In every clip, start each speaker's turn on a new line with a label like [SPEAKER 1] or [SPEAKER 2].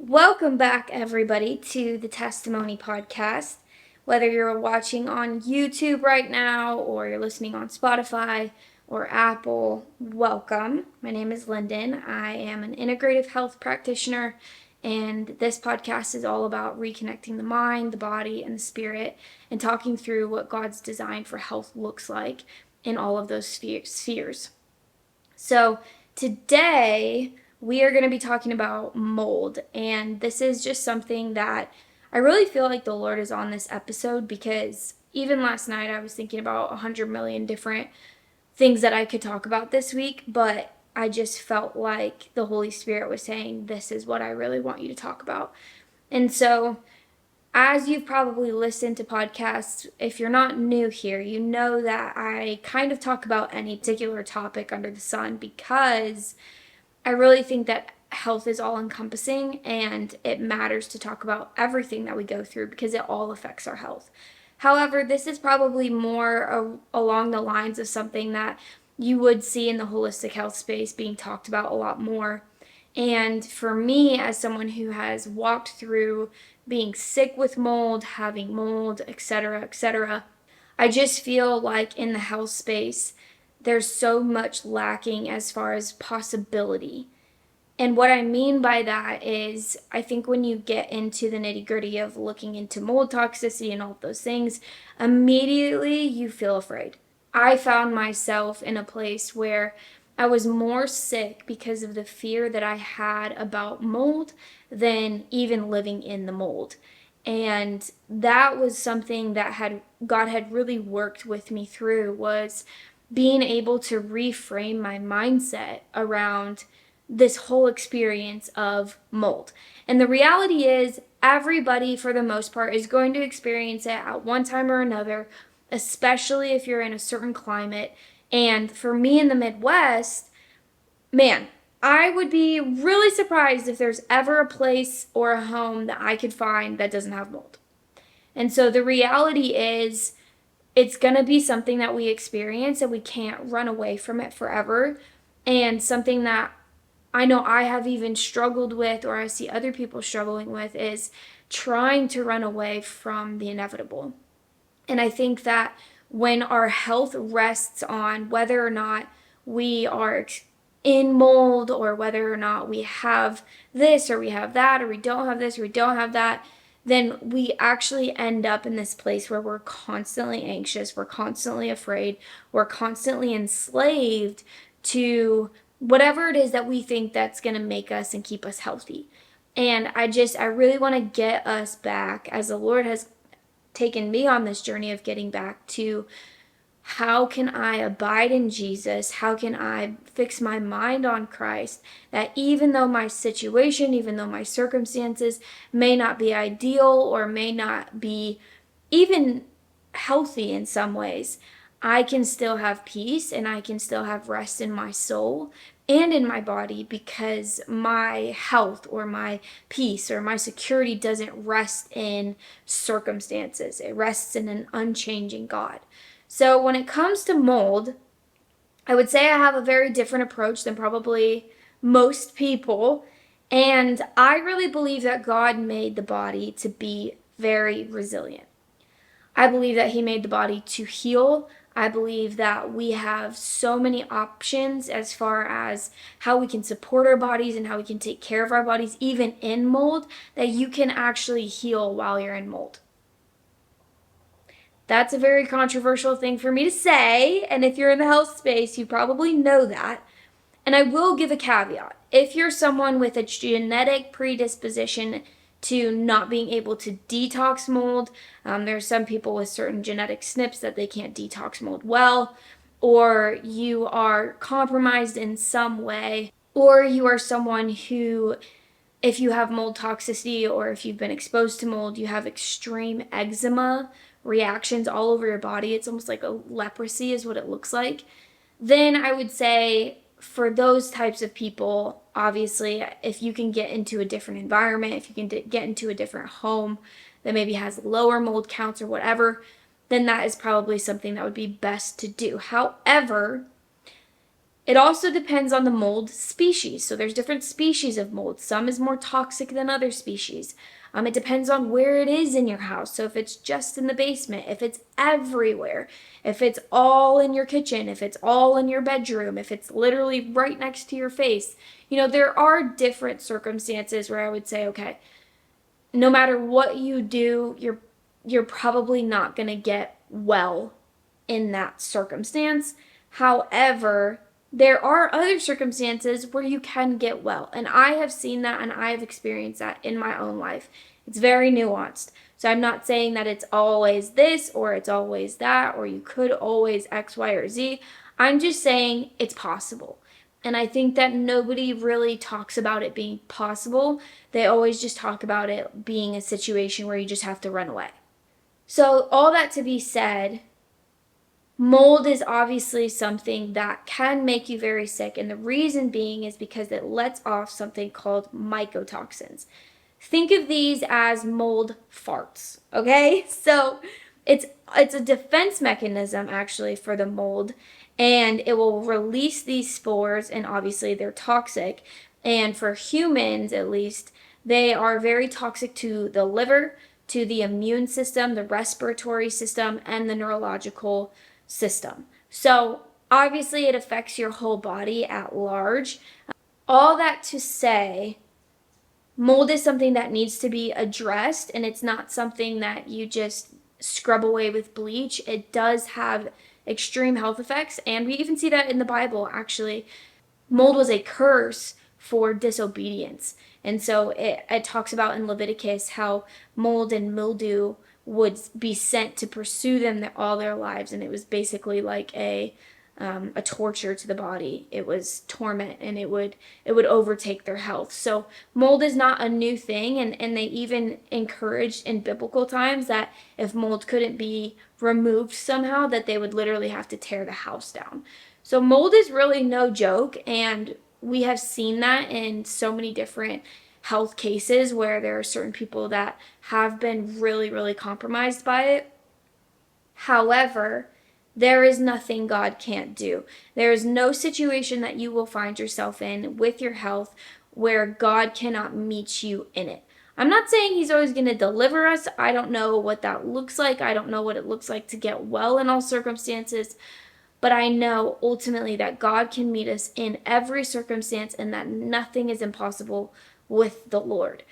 [SPEAKER 1] Welcome back, everybody, to the Testimony Podcast. Whether you're watching on YouTube right now or you're listening on Spotify or Apple, welcome. My name is Lyndon. I am an integrative health practitioner, and this podcast is all about reconnecting the mind, the body, and the spirit, and talking through what God's design for health looks like in all of those spheres. So, today we are going to be talking about mold, and this is just something that I really feel like the Lord is on this episode because even last night I was thinking about 100 million different things that I could talk about this week, but I just felt like the Holy Spirit was saying, this is what I really want you to talk about. And so, as you've probably listened to podcasts, if you're not new here, you know that I kind of talk about any particular topic under the sun because I really think that health is all encompassing and it matters to talk about everything that we go through because it all affects our health. However, this is probably more along the lines of something that you would see in the holistic health space being talked about a lot more. And for me, as someone who has walked through being sick with mold, having mold, etc., I just feel like in the health space, there's so much lacking as far as possibility. And what I mean by that is, I think when you get into the nitty gritty of looking into mold toxicity and all of those things, immediately you feel afraid. I found myself in a place where I was more sick because of the fear that I had about mold than even living in the mold. And that was something that God had really worked with me through, was being able to reframe my mindset around this whole experience of mold. And the reality is, everybody, for the most part, is going to experience it at one time or another, especially if you're in a certain climate. And for me in the Midwest, man, I would be really surprised if there's ever a place or a home that I could find that doesn't have mold. And so the reality is, it's going to be something that we experience and we can't run away from it forever. And something that I know I have even struggled with, or I see other people struggling with, is trying to run away from the inevitable. And I think that when our health rests on whether or not we are in mold, or whether or not we have this or we have that, or we don't have this or we don't have that, then we actually end up in this place where we're constantly anxious, we're constantly afraid, we're constantly enslaved to whatever it is that we think that's going to make us and keep us healthy. And I really want to get us back, as the Lord has taken me on this journey of getting back to, how can I abide in Jesus? How can I fix my mind on Christ? That even though my situation, even though my circumstances may not be ideal or may not be even healthy in some ways, I can still have peace and I can still have rest in my soul and in my body, because my health or my peace or my security doesn't rest in circumstances. It rests in an unchanging God. So when it comes to mold, I would say I have a very different approach than probably most people. And I really believe that God made the body to be very resilient. I believe that He made the body to heal. I believe that we have so many options as far as how we can support our bodies and how we can take care of our bodies, even in mold, that you can actually heal while you're in mold. That's a very controversial thing for me to say, and if you're in the health space, you probably know that. And I will give a caveat. If you're someone with a genetic predisposition to not being able to detox mold, there's some people with certain genetic SNPs that they can't detox mold well, or you are compromised in some way, or you are someone who, if you have mold toxicity or if you've been exposed to mold, you have extreme eczema reactions all over your body. It's almost like a leprosy is what it looks like. Then I would say, for those types of people, obviously, if you can get into a different environment, if you can get into a different home that maybe has lower mold counts or whatever, then that is probably something that would be best to do. However, It also depends on the mold species. So there's different species of mold. Some is more toxic than other species. It depends on where it is in your house. So if it's just in the basement, if it's everywhere, if it's all in your kitchen, if it's all in your bedroom, if it's literally right next to your face, there are different circumstances where I would say, okay, no matter what you do, you're probably not going to get well in that circumstance. However, there are other circumstances where you can get well. And I have seen that and I have experienced that in my own life. It's very nuanced. So I'm not saying that it's always this or it's always that or you could always X, Y, or Z. I'm just saying it's possible. And I think that nobody really talks about it being possible. They always just talk about it being a situation where you just have to run away. So, all that to be said, mold is obviously something that can make you very sick. And the reason being is because it lets off something called mycotoxins. Think of these as mold farts, okay? So, it's a defense mechanism actually for the mold, and it will release these spores, and obviously they're toxic. And for humans at least, they are very toxic to the liver, to the immune system, the respiratory system, and the neurological system. So obviously it affects your whole body at large. All that to say, mold is something that needs to be addressed, and it's not something that you just scrub away with bleach. It does have extreme health effects, and we even see that in the Bible, actually. Mold was a curse for disobedience. And so it talks about in Leviticus how mold and mildew would be sent to pursue them all their lives. And it was basically like a torture to the body. It was torment, and it would overtake their health. So mold is not a new thing, and they even encouraged in biblical times that if mold couldn't be removed somehow, that they would literally have to tear the house down. So mold is really no joke, and we have seen that in so many different health cases where there are certain people that have been really, really compromised by it. However, there is nothing God can't do. There is no situation that you will find yourself in with your health where God cannot meet you in it. I'm not saying He's always going to deliver us. I don't know what that looks like. I don't know what it looks like to get well in all circumstances. But I know ultimately that God can meet us in every circumstance and that nothing is impossible with the Lord.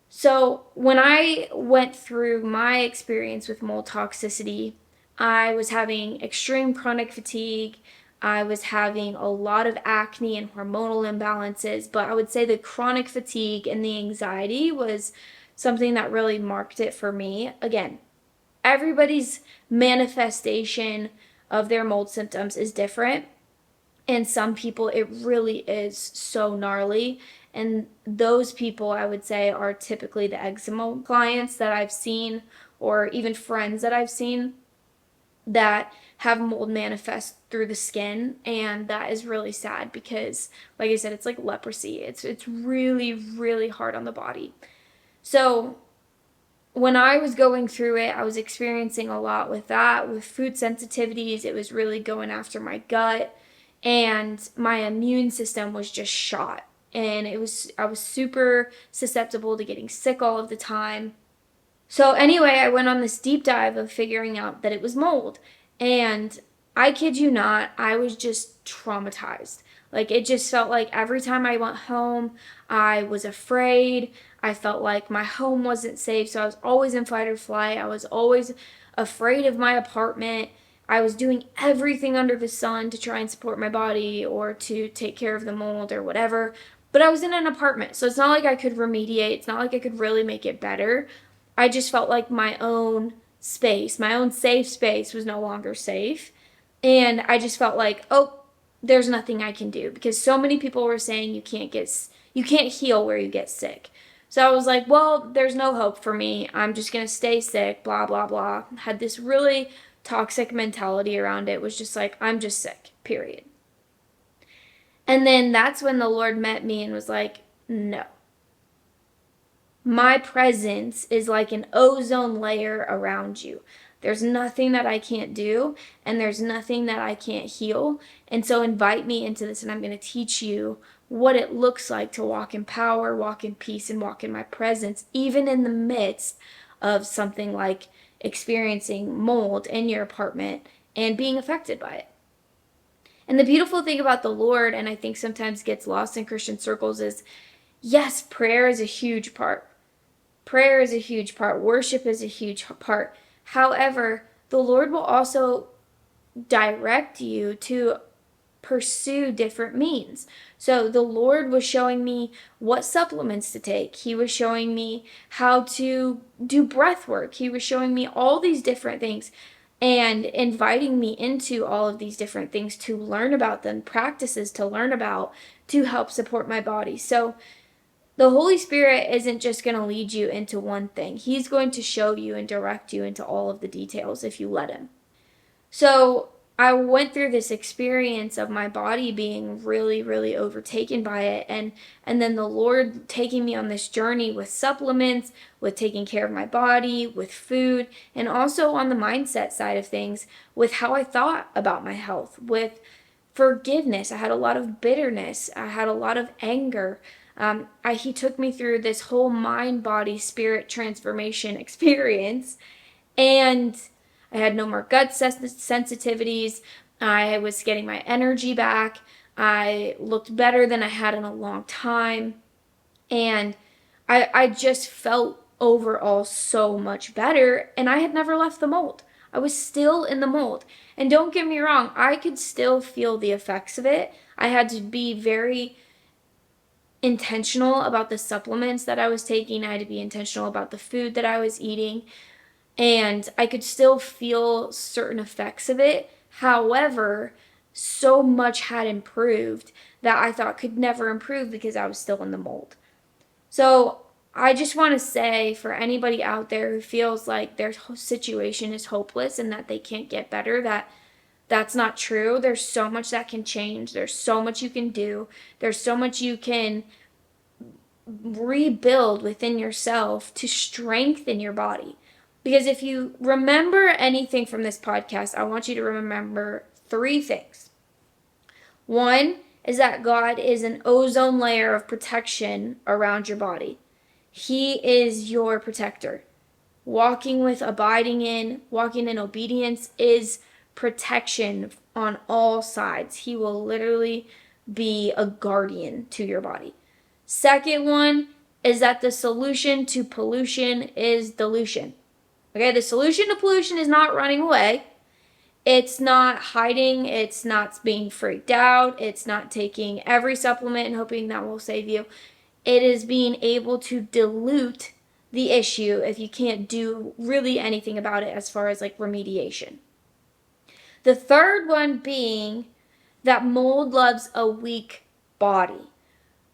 [SPEAKER 1] So when I went through my experience with mold toxicity, I was having extreme chronic fatigue. I was having a lot of acne and hormonal imbalances, but I would say the chronic fatigue and the anxiety was something that really marked it for me. Again, everybody's manifestation of their mold symptoms is different. And some people, it really is so gnarly. And those people, I would say, are typically the eczema clients that I've seen, or even friends that I've seen that have mold manifest through the skin. And that is really sad because, like I said, it's like leprosy. It's really, really hard on the body. So when I was going through it, I was experiencing a lot with that, with food sensitivities. It was really going after my gut, and my immune system was just shot. And I was super susceptible to getting sick all of the time. So anyway, I went on this deep dive of figuring out that it was mold. And I kid you not, I was just traumatized. Like, it just felt like every time I went home, I was afraid. I felt like my home wasn't safe. So I was always in fight or flight. I was always afraid of my apartment. I was doing everything under the sun to try and support my body or to take care of the mold or whatever. But I was in an apartment, so it's not like I could remediate. It's not like I could really make it better. I just felt like my own space, my own safe space was no longer safe. And I just felt like, oh, there's nothing I can do, because so many people were saying you can't heal where you get sick. So I was like, well, there's no hope for me. I'm just going to stay sick, blah, blah, blah. Had this really toxic mentality around it. It was just like, I'm just sick, period. And then that's when the Lord met me and was like, no. My presence is like an ozone layer around you. There's nothing that I can't do, and there's nothing that I can't heal. And so invite me into this, and I'm going to teach you what it looks like to walk in power, walk in peace, and walk in my presence, even in the midst of something like experiencing mold in your apartment and being affected by it. And the beautiful thing about the Lord, and I think sometimes gets lost in Christian circles, is yes, prayer is a huge part. Prayer is a huge part. Worship is a huge part. However, the Lord will also direct you to pursue different means. So the Lord was showing me what supplements to take. He was showing me how to do breath work. He was showing me all these different things and inviting me into all of these different things to learn about them, practices to learn about to help support my body. So the Holy Spirit isn't just going to lead you into one thing. He's going to show you and direct you into all of the details if you let him. So I went through this experience of my body being really, really overtaken by it. And then the Lord taking me on this journey with supplements, with taking care of my body, with food, and also on the mindset side of things, with how I thought about my health, with forgiveness. I had a lot of bitterness. I had a lot of anger. He took me through this whole mind, body, spirit transformation experience. And I had no more gut sensitivities. I was getting my energy back. I looked better than I had in a long time. And I just felt overall so much better. And I had never left the mold. I was still in the mold. And don't get me wrong, I could still feel the effects of it. I had to be very intentional about the supplements that I was taking. I had to be intentional about the food that I was eating. And I could still feel certain effects of it. However, so much had improved that I thought could never improve because I was still in the mold. So I just want to say for anybody out there who feels like their situation is hopeless and that they can't get better, that's not true. There's so much that can change. There's so much you can do. There's so much you can rebuild within yourself to strengthen your body. Because if you remember anything from this podcast, I want you to remember 3 things. One is that God is an ozone layer of protection around your body. He is your protector. Walking in obedience is protection on all sides. He will literally be a guardian to your body. Second one is that the solution to pollution is dilution. Okay, the solution to pollution is not running away. It's not hiding. It's not being freaked out. It's not taking every supplement and hoping that will save you. It is being able to dilute the issue if you can't do really anything about it as far as like remediation. The third one being that mold loves a weak body.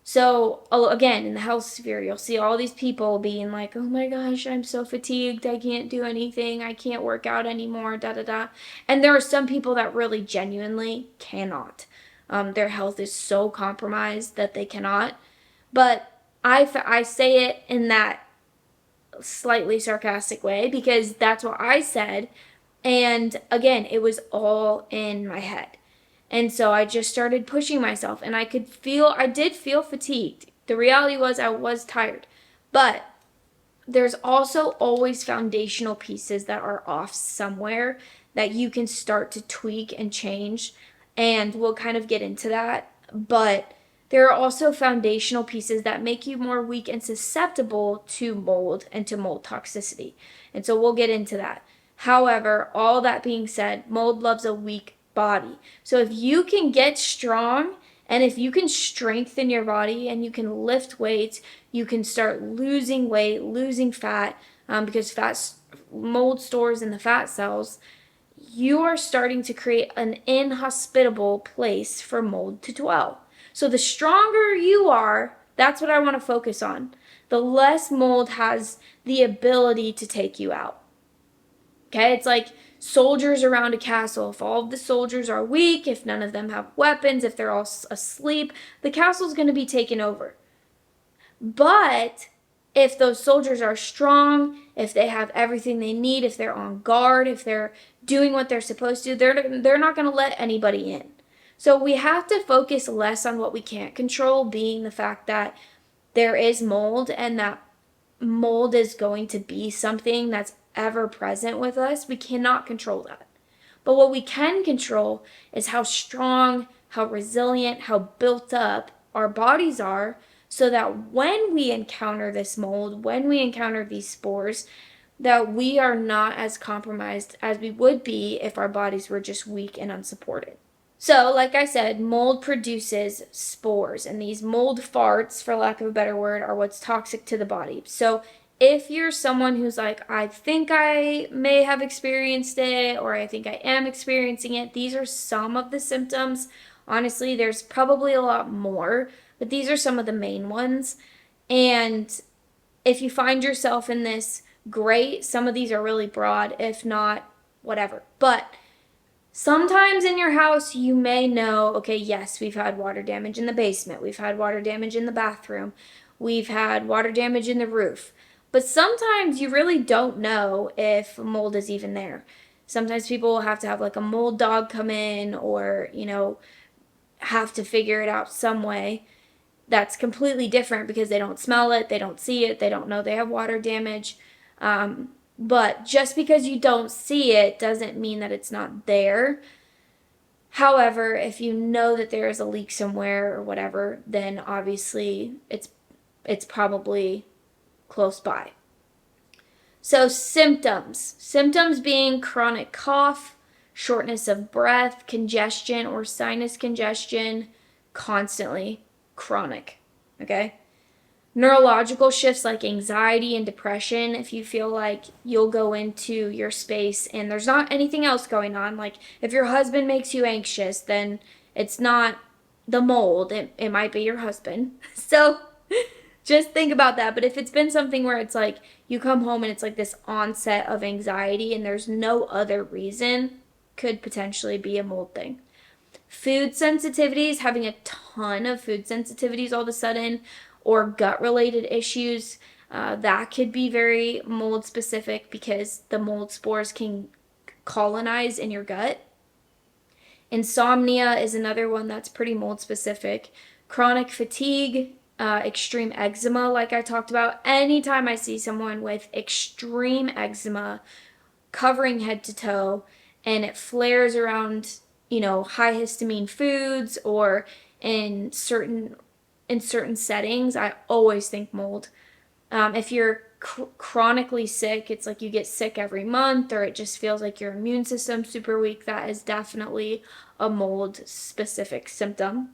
[SPEAKER 1] So, again, in the health sphere, you'll see all these people being like, oh my gosh, I'm so fatigued. I can't do anything. I can't work out anymore, da da da. And there are some people that really genuinely cannot. Their health is so compromised that they cannot. But I say it in that slightly sarcastic way because that's what I said. And again, it was all in my head. And so I just started pushing myself and I did feel fatigued. The reality was I was tired. But there's also always foundational pieces that are off somewhere that you can start to tweak and change. And we'll kind of get into that. But there are also foundational pieces that make you more weak and susceptible to mold and to mold toxicity. And so we'll get into that. However, all that being said, mold loves a weak body. So if you can get strong and if you can strengthen your body and you can lift weights, you can start losing weight, losing fat, because mold stores in the fat cells, you are starting to create an inhospitable place for mold to dwell. So the stronger you are, that's what I want to focus on. The less mold has the ability to take you out. Okay, it's like soldiers around a castle. If all of the soldiers are weak, if none of them have weapons, if they're all asleep, the castle's going to be taken over. But if those soldiers are strong, if they have everything they need, if they're on guard, if they're doing what they're supposed to, they're not going to let anybody in. So we have to focus less on what we can't control, being the fact that there is mold, and that mold is going to be something that's ever present with us. We cannot control that. But what we can control is how strong, how resilient, how built up our bodies are, so that when we encounter this mold, when we encounter these spores, that we are not as compromised as we would be if our bodies were just weak and unsupported. So, like I said, mold produces spores, and these mold farts, for lack of a better word, are what's toxic to the body. So, if you're someone who's like, I think I may have experienced it, or I think I am experiencing it, these are some of the symptoms. Honestly, there's probably a lot more, but these are some of the main ones. And if you find yourself in this, great. Some of these are really broad. If not, whatever. But sometimes in your house, you may know, okay, yes, we've had water damage in the basement. We've had water damage in the bathroom. We've had water damage in the roof. But sometimes you really don't know if mold is even there. Sometimes people will have to have like a mold dog come in, or, have to figure it out some way. That's completely different because they don't smell it, they don't see it, they don't know they have water damage. But just because you don't see it doesn't mean that it's not there. However, if you know that there is a leak somewhere or whatever, then obviously it's probably close by. So symptoms being chronic cough, shortness of breath, congestion or sinus congestion, constantly, chronic, okay? Neurological shifts like anxiety and depression, if you feel like you'll go into your space and there's not anything else going on, like if your husband makes you anxious, then it's not the mold, it might be your husband. So just think about that. But if it's been something where it's like you come home and it's like this onset of anxiety and there's no other reason, could potentially be a mold thing. Food sensitivities, having a ton of food sensitivities all of a sudden, or gut-related issues, that could be very mold specific because the mold spores can colonize in your gut. Insomnia is another one that's pretty mold specific. Chronic fatigue, extreme eczema, like I talked about. Anytime I see someone with extreme eczema covering head to toe and it flares around, high histamine foods or in certain settings, I always think mold. If you're chronically sick, it's like you get sick every month, or it just feels like your immune system's super weak, that is definitely a mold specific symptom.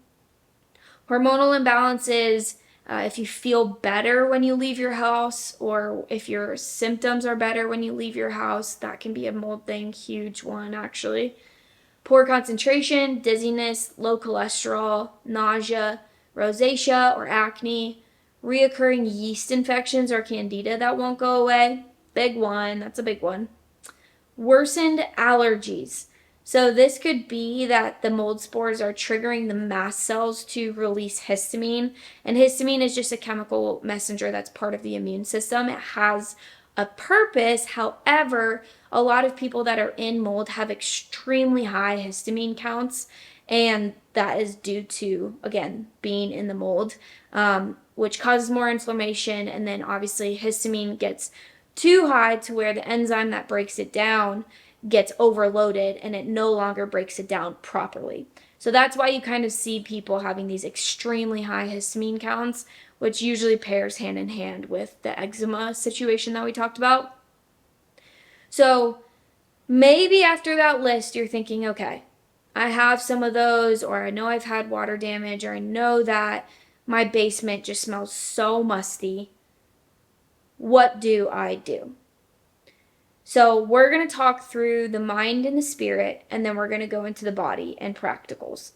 [SPEAKER 1] Hormonal imbalances, if you feel better when you leave your house, or if your symptoms are better when you leave your house, that can be a mold thing, huge one actually. Poor concentration, dizziness, low cholesterol, nausea, rosacea or acne, reoccurring yeast infections or candida that won't go away. Big one, that's a big one. Worsened allergies. So this could be that the mold spores are triggering the mast cells to release histamine. And histamine is just a chemical messenger that's part of the immune system. It has a purpose. However, a lot of people that are in mold have extremely high histamine counts. And that is due to, again, being in the mold, which causes more inflammation. And then obviously histamine gets too high to where the enzyme that breaks it down gets overloaded and it no longer breaks it down properly. So that's why you kind of see people having these extremely high histamine counts, which usually pairs hand in hand with the eczema situation that we talked about. So maybe after that list, you're thinking, okay, I have some of those, or I know I've had water damage, or I know that my basement just smells so musty. What do I do? So we're going to talk through the mind and the spirit, and then we're going to go into the body and practicals.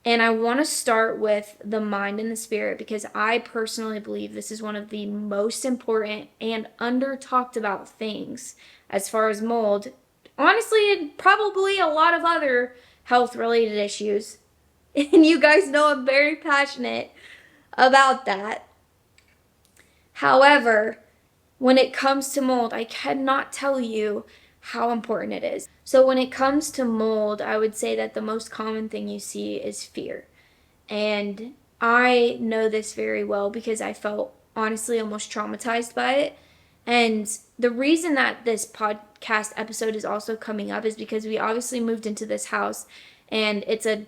[SPEAKER 1] And I want to start with the mind and the spirit because I personally believe this is one of the most important and under talked about things as far as mold. Honestly, and probably a lot of other health related issues. And you guys know I'm very passionate about that. However, when it comes to mold, I cannot tell you how important it is. So when it comes to mold, I would say that the most common thing you see is fear. And I know this very well because I felt honestly almost traumatized by it. And the reason that this podcast episode is also coming up is because we obviously moved into this house, and it's a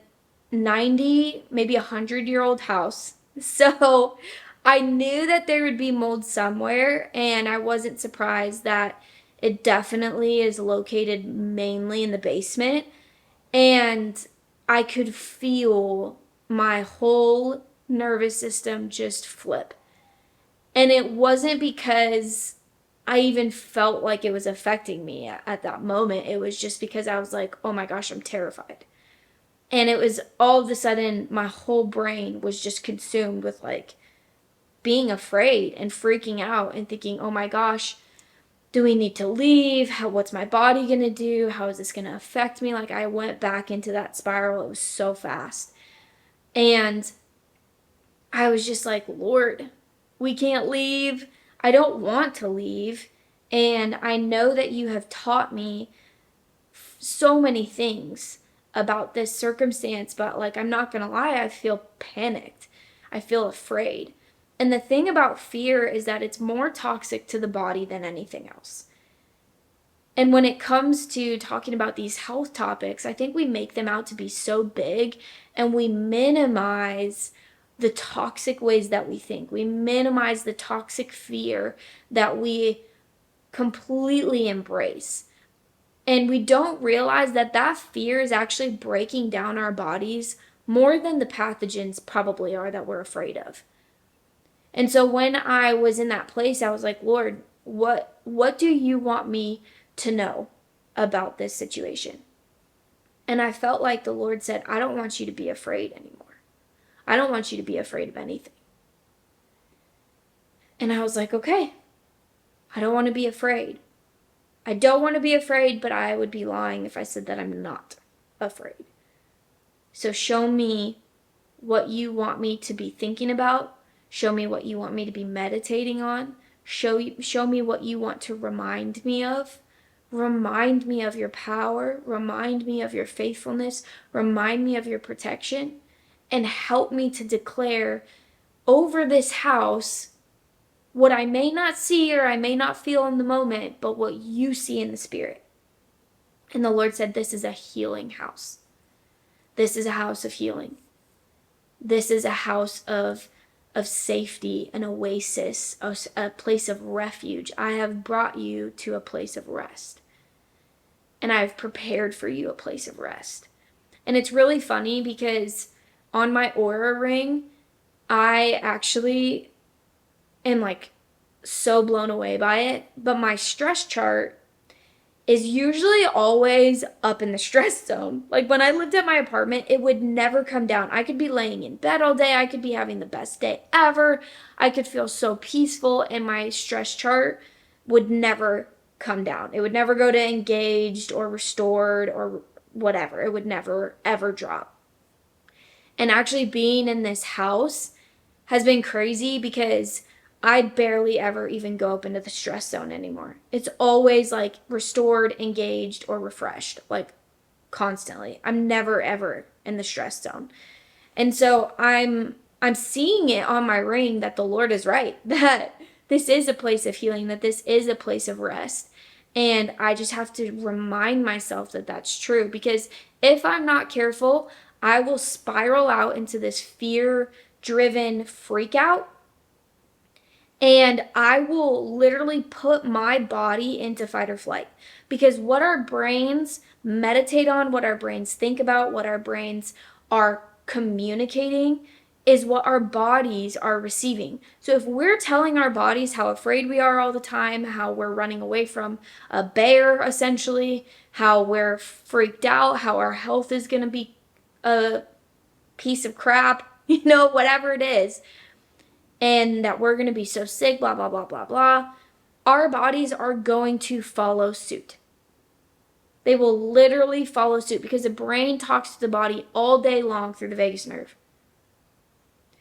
[SPEAKER 1] 90, maybe 100-year-old house. So I knew that there would be mold somewhere, and I wasn't surprised that it definitely is located mainly in the basement. And I could feel my whole nervous system just flip. And it wasn't because I even felt like it was affecting me at that moment. It was just because I was like, oh my gosh, I'm terrified. And it was all of a sudden, my whole brain was just consumed with like being afraid and freaking out and thinking, oh my gosh, do we need to leave? What's my body going to do? How is this going to affect me? Like, I went back into that spiral. It was so fast. And I was just like, Lord, we can't leave. I don't want to leave. And I know that you have taught me so many things about this circumstance, but like, I'm not going to lie, I feel panicked. I feel afraid. And the thing about fear is that it's more toxic to the body than anything else. And when it comes to talking about these health topics, I think we make them out to be so big, and we minimize the toxic ways that we think. We minimize the toxic fear that we completely embrace. And we don't realize that that fear is actually breaking down our bodies more than the pathogens probably are that we're afraid of. And so when I was in that place, I was like, Lord, what do you want me to know about this situation? And I felt like the Lord said, I don't want you to be afraid anymore. I don't want you to be afraid of anything. And I was like, okay, I don't want to be afraid. I don't want to be afraid, but I would be lying if I said that I'm not afraid. So show me what you want me to be thinking about. Show me what you want me to be meditating on. Show me what you want to remind me of. Remind me of your power. Remind me of your faithfulness. Remind me of your protection. And help me to declare over this house what I may not see or I may not feel in the moment, but what you see in the spirit. And the Lord said, this is a healing house. This is a house of healing. This is a house of safety, an oasis, a place of refuge. I have brought you to a place of rest. And I have prepared for you a place of rest. And it's really funny because on my Aura ring, I actually am like so blown away by it. But my stress chart is usually always up in the stress zone. Like when I lived at my apartment, it would never come down. I could be laying in bed all day. I could be having the best day ever. I could feel so peaceful, and my stress chart would never come down. It would never go to engaged or restored or whatever. It would never, ever drop. And actually being in this house has been crazy because I barely ever even go up into the stress zone anymore. It's always like restored, engaged, or refreshed, like constantly. I'm never ever in the stress zone. And so I'm seeing it on my ring that the Lord is right, that this is a place of healing, that this is a place of rest. And I just have to remind myself that that's true, because if I'm not careful, I will spiral out into this fear-driven freak out. And I will literally put my body into fight or flight, because what our brains meditate on, what our brains think about, what our brains are communicating is what our bodies are receiving. So if we're telling our bodies how afraid we are all the time, how we're running away from a bear essentially, how we're freaked out, how our health is going to be a piece of crap, whatever it is, and that we're going to be so sick, blah, blah, blah, blah, blah, our bodies are going to follow suit. They will literally follow suit, because the brain talks to the body all day long through the vagus nerve.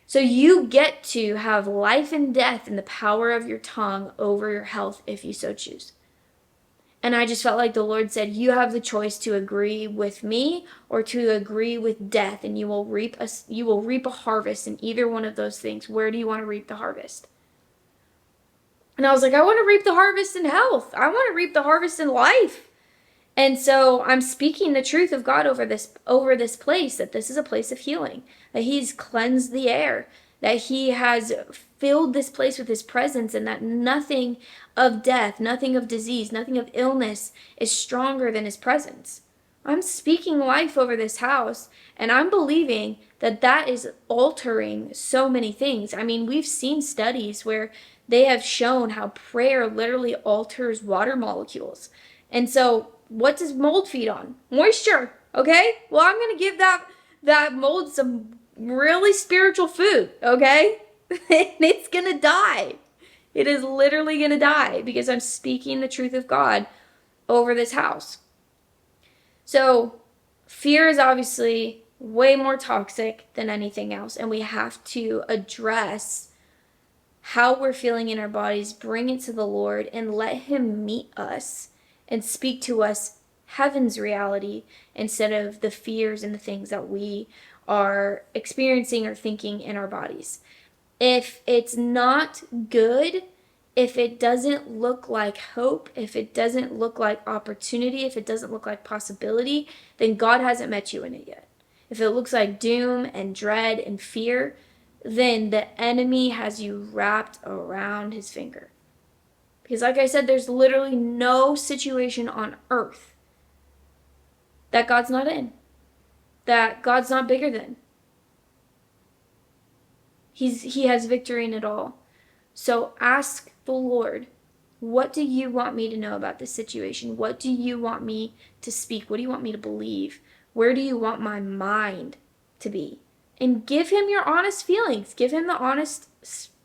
[SPEAKER 1] So you get to have life and death in the power of your tongue over your health if you so choose. And I just felt like the Lord said, you have the choice to agree with me or to agree with death, and you will reap a harvest in either one of those things. Where do you want to reap the harvest? And I was like, I want to reap the harvest in health. I want to reap the harvest in life. And so I'm speaking the truth of God over this place, that this is a place of healing, that he's cleansed the air, that he has filled this place with his presence, and that nothing of death, nothing of disease, nothing of illness is stronger than his presence. I'm speaking life over this house, and I'm believing that that is altering so many things. I mean, we've seen studies where they have shown how prayer literally alters water molecules. And so what does mold feed on? Moisture. Okay? Well, I'm going to give that mold some really spiritual food, okay? And it's going to die. It is literally going to die because I'm speaking the truth of God over this house. So, fear is obviously way more toxic than anything else, and we have to address how we're feeling in our bodies, bring it to the Lord, and let him meet us and speak to us heaven's reality instead of the fears and the things that we are experiencing or thinking in our bodies. If it's not good, if it doesn't look like hope, if it doesn't look like opportunity, if it doesn't look like possibility, then God hasn't met you in it yet. If it looks like doom and dread and fear, then the enemy has you wrapped around his finger. Because like I said, there's literally no situation on earth that God's not in, that God's not bigger than. He has victory in it all. So ask the Lord, what do you want me to know about this situation? What do you want me to speak? What do you want me to believe? Where do you want my mind to be? And give him your honest feelings. Give him the honest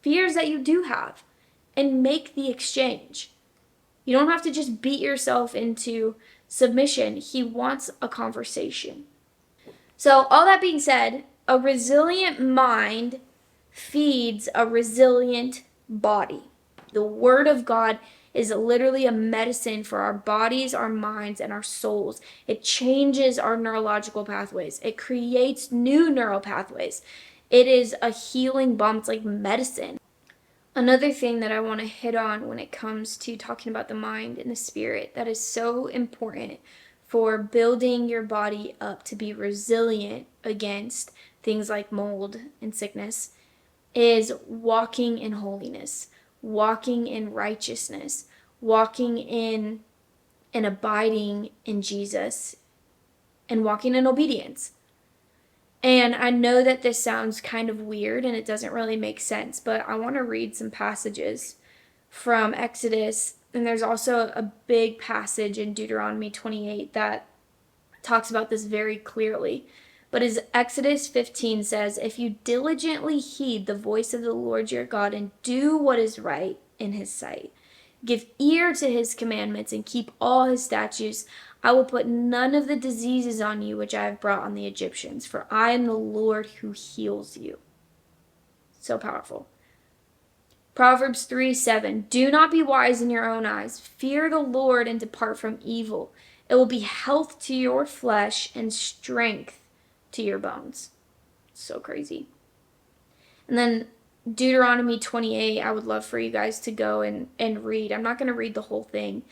[SPEAKER 1] fears that you do have. And make the exchange. You don't have to just beat yourself into submission. He wants a conversation. So all that being said, a resilient mind feeds a resilient body. The Word of God is literally a medicine for our bodies, our minds, and our souls. It changes our neurological pathways. It creates new neural pathways. It is a healing balm. It's like medicine. Another thing that I want to hit on when it comes to talking about the mind and the spirit that is so important for building your body up to be resilient against things like mold and sickness is walking in holiness, walking in righteousness, walking in and abiding in Jesus, and walking in obedience. And I know that this sounds kind of weird and it doesn't really make sense, but I want to read some passages from Exodus. And there's also a big passage in Deuteronomy 28 that talks about this very clearly. But as Exodus 15 says, if you diligently heed the voice of the Lord your God and do what is right in his sight, give ear to his commandments and keep all his statutes, I will put none of the diseases on you which I have brought on the Egyptians, for I am the Lord who heals you. So powerful. Proverbs 3:7, do not be wise in your own eyes. Fear the Lord and depart from evil. It will be health to your flesh and strength to your bones. So crazy. And then Deuteronomy 28, I would love for you guys to go and read. I'm not going to read the whole thing,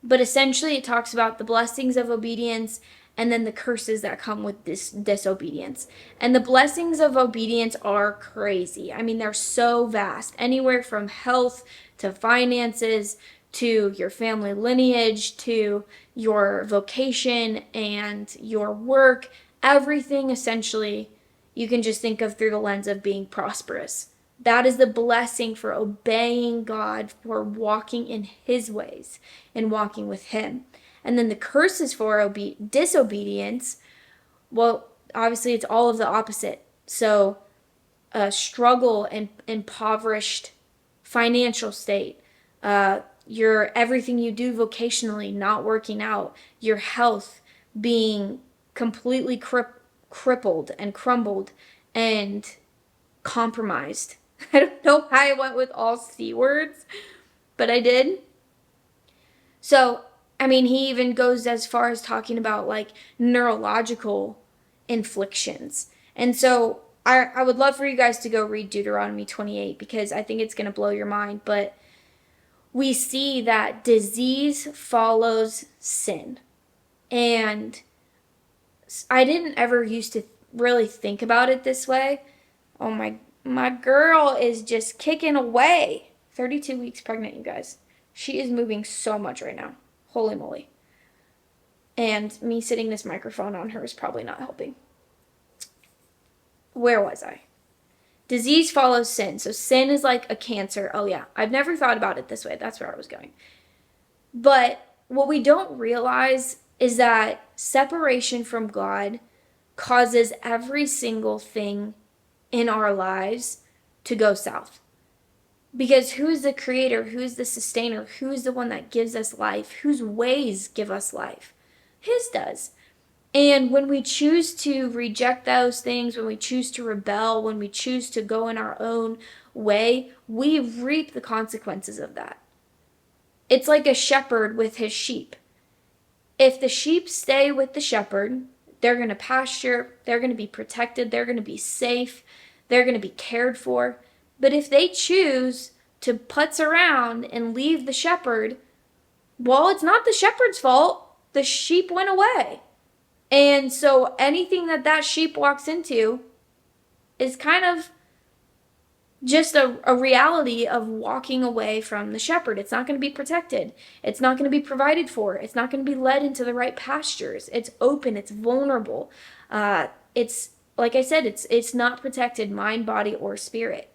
[SPEAKER 1] but essentially it talks about the blessings of obedience and then the curses that come with this disobedience. And the blessings of obedience are crazy. I mean, they're so vast. Anywhere from health to finances to your family lineage to your vocation and your work. Everything essentially you can just think of through the lens of being prosperous. That is the blessing for obeying God, for walking in his ways and walking with him. And then the curses for disobedience, well, obviously it's all of the opposite. So struggle and impoverished financial state, your everything you do vocationally not working out, your health being completely crippled and crumbled, and compromised. I don't know why I went with all C words, but I did. So, I mean, he even goes as far as talking about like neurological inflictions. And so I would love for you guys to go read Deuteronomy 28 because I think it's going to blow your mind. But we see that disease follows sin. And I didn't ever used to really think about it this way. Oh my girl is just kicking away. 32 weeks pregnant, you guys. She is moving so much right now. Holy moly. And me sitting this microphone on her is probably not helping. Where was I? Disease follows sin. So sin is like a cancer. Oh yeah, I've never thought about it this way. That's where I was going. But what we don't realize is that separation from God causes every single thing in our lives to go south. Because who is the creator? Who is the sustainer? Who is the one that gives us life? Whose ways give us life? His does. And when we choose to reject those things, when we choose to rebel, when we choose to go in our own way, we reap the consequences of that. It's like a shepherd with his sheep. If the sheep stay with the shepherd, they're going to pasture, they're going to be protected, they're going to be safe, they're going to be cared for. But if they choose to putz around and leave the shepherd, well, it's not the shepherd's fault. The sheep went away. And so anything that sheep walks into is kind of just a reality of walking away from the shepherd. It's not going to be protected. It's not going to be provided for. It's not going to be led into the right pastures. It's open. It's vulnerable. It's, like I said, it's not protected, mind, body, or spirit.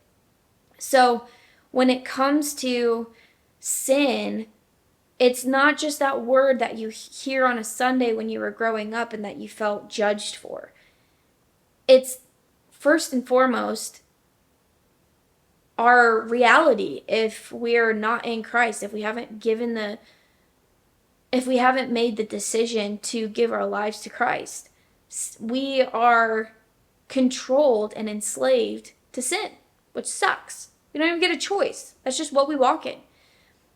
[SPEAKER 1] So when it comes to sin, it's not just that word that you hear on a Sunday when you were growing up and that you felt judged for. It's first and foremost our reality if we're not in Christ, if we haven't made the decision to give our lives to Christ. We are controlled and enslaved to sin, which sucks. We don't even get a choice. That's just what we walk in.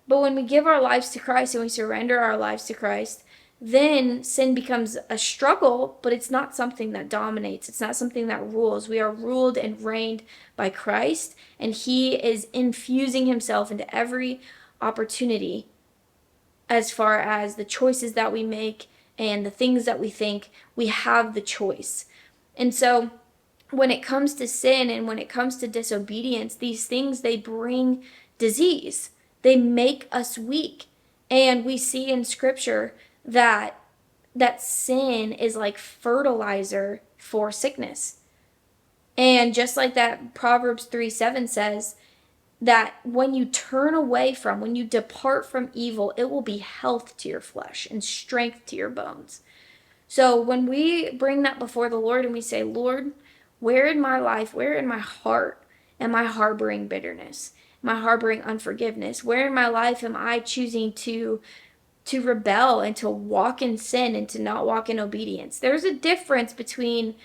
[SPEAKER 1] But when we give our lives to Christ and we surrender our lives to Christ, then sin becomes a struggle, but it's not something that dominates. It's not something that rules. We are ruled and reigned by Christ, and he is infusing himself into every opportunity as far as the choices that we make and the things that we think. We have the choice. And so when it comes to sin and when it comes to disobedience, these things, they bring disease. They make us weak. And we see in scripture that sin is like fertilizer for sickness. And just like that Proverbs 3:7 says, that when you turn away from, when you depart from evil, it will be health to your flesh and strength to your bones. So when we bring that before the Lord and we say, Lord, where in my life, where in my heart am I harboring bitterness? Am I harboring unforgiveness? Where in my life am I choosing to rebel and to walk in sin and to not walk in obedience? There's a difference between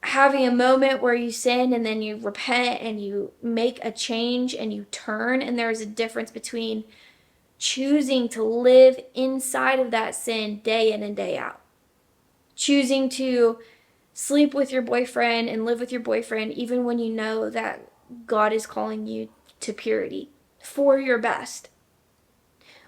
[SPEAKER 1] having a moment where you sin and then you repent and you make a change and you turn, and there's a difference between choosing to live inside of that sin day in and day out. Choosing to sleep with your boyfriend and live with your boyfriend even when you know that God is calling you to purity for your best.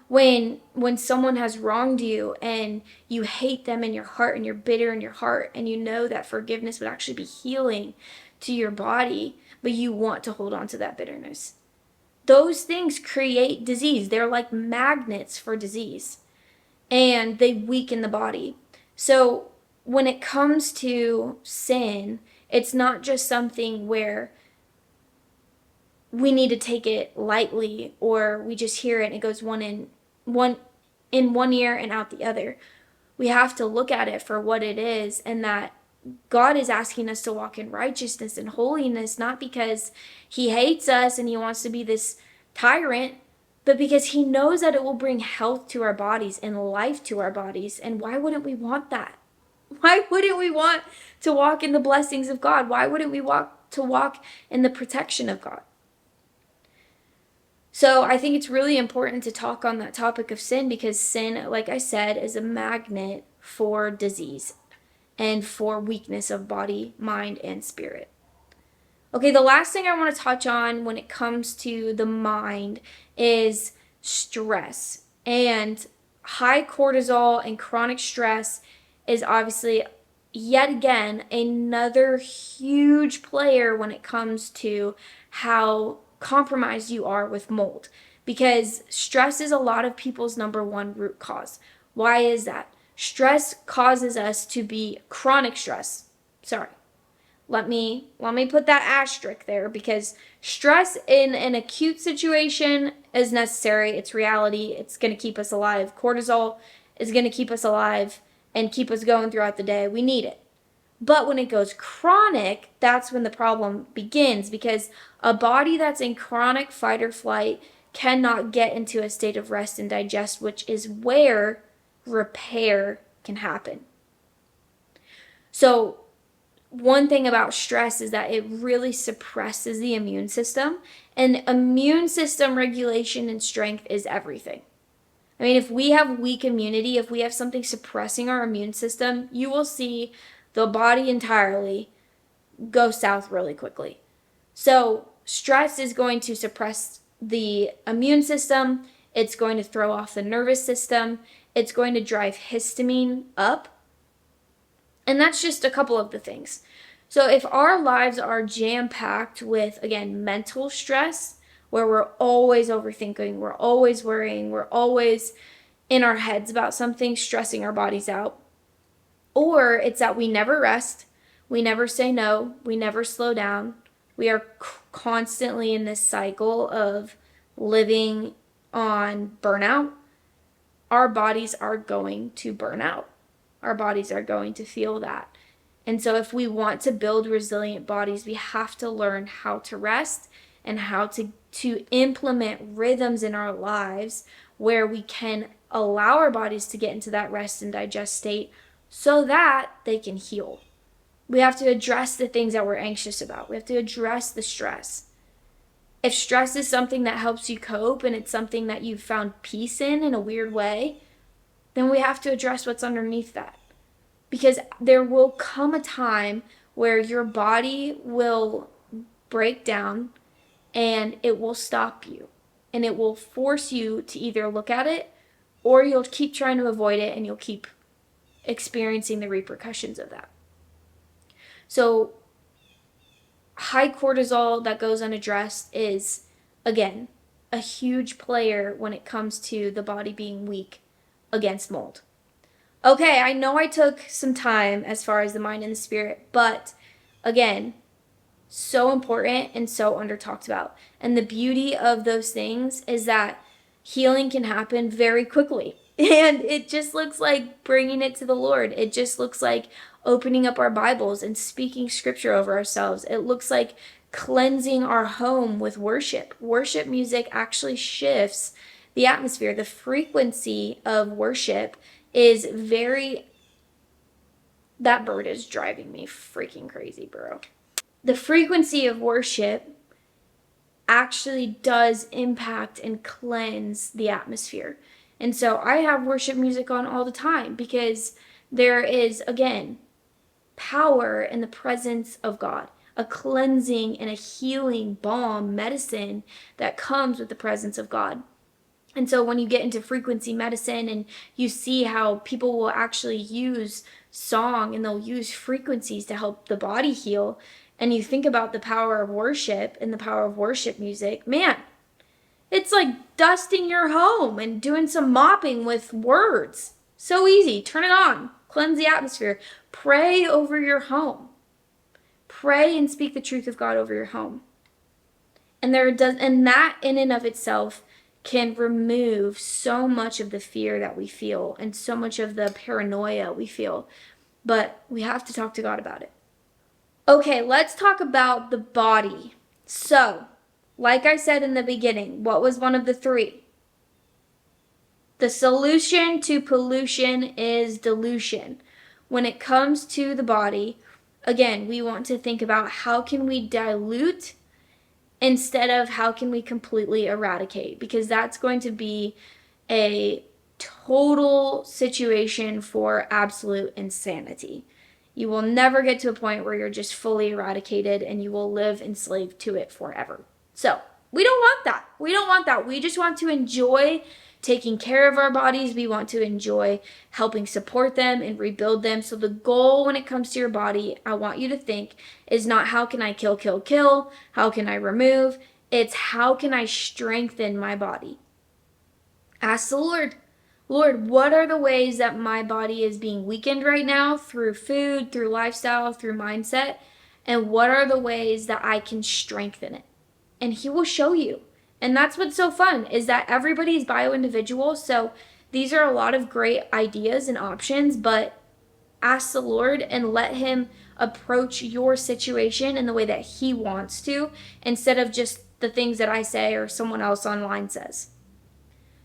[SPEAKER 1] When someone has wronged you and you hate them in your heart and you're bitter in your heart and you know that forgiveness would actually be healing to your body, but you want to hold on to that bitterness. Those things create disease. They're like magnets for disease, and they weaken the body. So when it comes to sin, it's not just something where we need to take it lightly or we just hear it and it goes in one ear and out the other. We have to look at it for what it is, and that God is asking us to walk in righteousness and holiness, not because he hates us and he wants to be this tyrant, but because he knows that it will bring health to our bodies and life to our bodies. And why wouldn't we want that? Why wouldn't we want to walk in the blessings of God? Why wouldn't we walk in the protection of God? So I think it's really important to talk on that topic of sin, because sin, like I said, is a magnet for disease and for weakness of body, mind, and spirit. Okay, the last thing I want to touch on when it comes to the mind is stress. And high cortisol and chronic stress is obviously, yet again, another huge player when it comes to how compromised you are with mold. Because stress is a lot of people's number one root cause. Why is that? Stress causes us to be chronic stress. Sorry. Let me put that asterisk there, because stress in an acute situation is necessary. It's reality. It's going to keep us alive. Cortisol is going to keep us alive and keep us going throughout the day. We need it. But when it goes chronic, that's when the problem begins, because a body that's in chronic fight or flight cannot get into a state of rest and digest, which is where repair can happen. So one thing about stress is that it really suppresses the immune system, and immune system regulation and strength is everything. I mean, if we have weak immunity, if we have something suppressing our immune system, you will see the body entirely go south really quickly. So stress is going to suppress the immune system. It's going to throw off the nervous system. It's going to drive histamine up. And that's just a couple of the things. So if our lives are jam-packed with, again, mental stress, where we're always overthinking, we're always worrying, we're always in our heads about something, stressing our bodies out, or it's that we never rest, we never say no, we never slow down, we are constantly in this cycle of living on burnout, our bodies are going to burn out. Our bodies are going to feel that. And so if we want to build resilient bodies, we have to learn how to rest and how to implement rhythms in our lives where we can allow our bodies to get into that rest and digest state so that they can heal. We have to address the things that we're anxious about. We have to address the stress. If stress is something that helps you cope and it's something that you've found peace in a weird way, then we have to address what's underneath that. Because there will come a time where your body will break down and it will stop you. And it will force you to either look at it, or you'll keep trying to avoid it and you'll keep experiencing the repercussions of that. So high cortisol that goes unaddressed is, again, a huge player when it comes to the body being weak against mold. Okay, I know I took some time as far as the mind and the spirit, but again, so important and so under talked about. And the beauty of those things is that healing can happen very quickly. And it just looks like bringing it to the Lord. It just looks like opening up our Bibles and speaking scripture over ourselves. It looks like cleansing our home with worship. Worship music actually shifts the atmosphere. The frequency of worship is very... That bird is driving me freaking crazy, bro. The frequency of worship actually does impact and cleanse the atmosphere. And so I have worship music on all the time because there is, again, power in the presence of God, a cleansing and a healing balm, medicine that comes with the presence of God. And so when you get into frequency medicine and you see how people will actually use song and they'll use frequencies to help the body heal, and you think about the power of worship and the power of worship music, man, it's like dusting your home and doing some mopping with words. So easy. Turn it on. Cleanse the atmosphere. Pray over your home. Pray and speak the truth of God over your home. And that in and of itself can remove so much of the fear that we feel and so much of the paranoia we feel. But we have to talk to God about it. Okay, let's talk about the body. So, like I said in the beginning, what was one of the three? The solution to pollution is dilution. when it comes to the body, again, we want to think about how can we dilute instead of how can we completely eradicate, because that's going to be a total situation for absolute insanity. You will never get to a point where you're just fully eradicated and you will live enslaved to it forever. So we don't want that. We don't want that. We just want to enjoy taking care of our bodies. We want to enjoy helping support them and rebuild them. So the goal when it comes to your body, I want you to think, is not how can I kill, kill, kill? How can I remove? It's how can I strengthen my body? Ask the Lord, Lord, what are the ways that my body is being weakened right now through food, through lifestyle, through mindset? And what are the ways that I can strengthen it? And He will show you. And that's what's so fun, is that everybody's bio-individual. So these are a lot of great ideas and options, but ask the Lord and let Him approach your situation in the way that He wants to, instead of just the things that I say or someone else online says.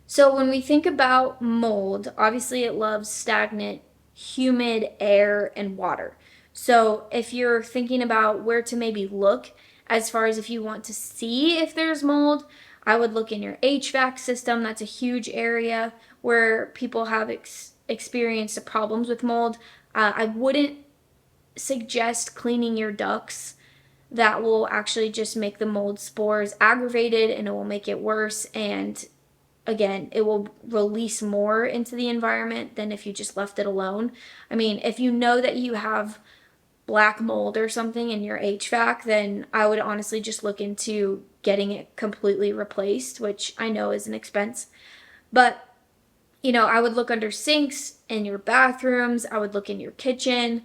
[SPEAKER 1] So when we think about mold, obviously it loves stagnant, humid air and water. So if you're thinking about where to maybe look as far as if you want to see if there's mold, I would look in your HVAC system. That's a huge area where people have experienced problems with mold. I wouldn't suggest cleaning your ducts. That will actually just make the mold spores aggravated and it will make it worse, and again, it will release more into the environment than if you just left it alone. I mean, if you know that you have black mold or something in your HVAC, then I would honestly just look into getting it completely replaced, which I know is an expense. But, I would look under sinks in your bathrooms. I would look in your kitchen.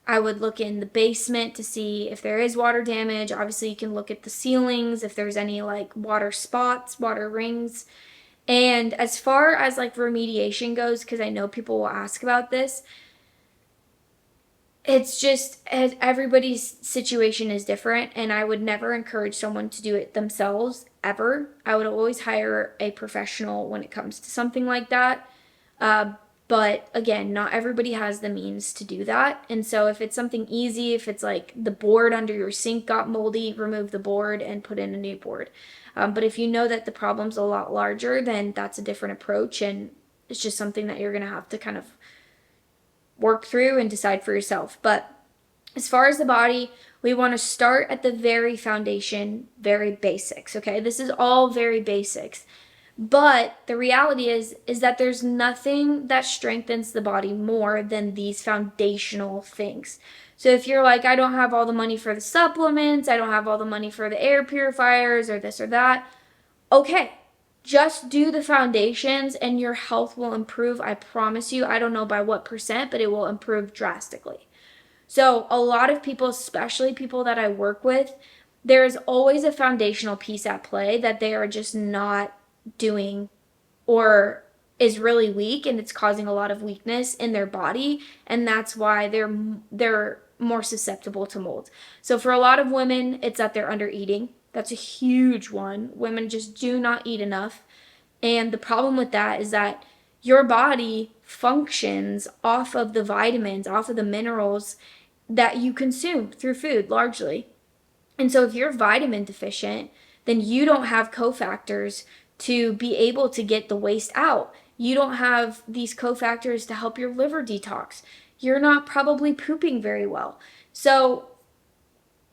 [SPEAKER 1] I would look in the basement to see if there is water damage. Obviously, you can look at the ceilings if there's any like water spots, water rings. And as far as like remediation goes, because I know people will ask about this, it's just everybody's situation is different, and I would never encourage someone to do it themselves ever. I would always hire a professional when it comes to something like that. But again, not everybody has the means to do that. And so if it's something easy, if it's like the board under your sink got moldy, remove the board and put in a new board. But if you know that the problem's a lot larger, then that's a different approach, and it's just something that you're going to have to kind of work through and decide for yourself. But as far as the body, we want to start at the very foundation, very basics, okay? This is all very basics. But the reality is that there's nothing that strengthens the body more than these foundational things. So if you're like, I don't have all the money for the supplements, I don't have all the money for the air purifiers or this or that, okay, just do the foundations and your health will improve. I promise you. I don't know by what percent, but it will improve drastically. So a lot of people, especially people that I work with, there is always a foundational piece at play that they are just not doing, or is really weak, and it's causing a lot of weakness in their body, and that's why they're more susceptible to mold. So for a lot of women, it's that they're under eating. That's a huge one. Women just do not eat enough. And the problem with that is that your body functions off of the vitamins, off of the minerals that you consume through food largely. And so if you're vitamin deficient, then you don't have cofactors to be able to get the waste out. You don't have these cofactors to help your liver detox. You're not probably pooping very well. So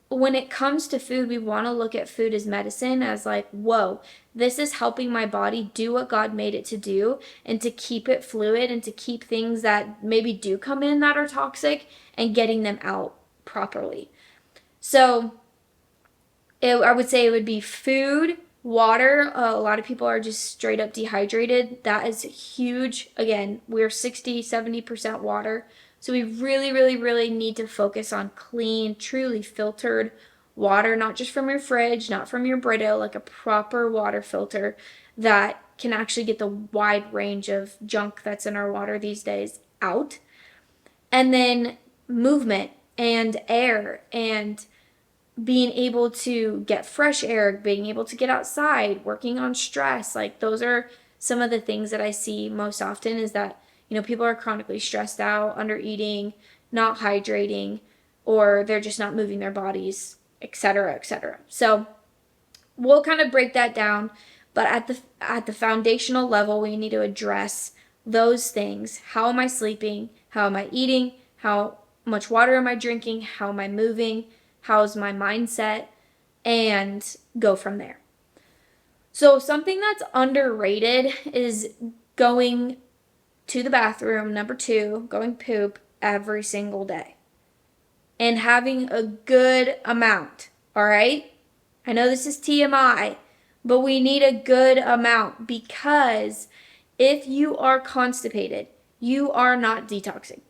[SPEAKER 1] when it comes to food, we want to look at food as medicine, as like, whoa, this is helping my body do what God made it to do, and to keep it fluid, and to keep things that maybe do come in that are toxic and getting them out properly. So I would say it would be food, water. A lot of people are just straight up dehydrated. That is huge. Again, we're 60-70% water. So we really, really, really need to focus on clean, truly filtered water, not just from your fridge, not from your Brita, like a proper water filter that can actually get the wide range of junk that's in our water these days out. And then movement and air, and being able to get fresh air, being able to get outside, working on stress. Like those are some of the things that I see most often, is that People are chronically stressed out, under eating, not hydrating, or they're just not moving their bodies, etc., etc. So we'll kind of break that down, but at the foundational level, we need to address those things. How am I sleeping? How am I eating? How much water am I drinking? How am I moving? How's my mindset? And go from there. So something that's underrated is going to the bathroom, number 2, going poop every single day. And having a good amount, all right? I know this is TMI, but we need a good amount, because if you are constipated, you are not detoxing.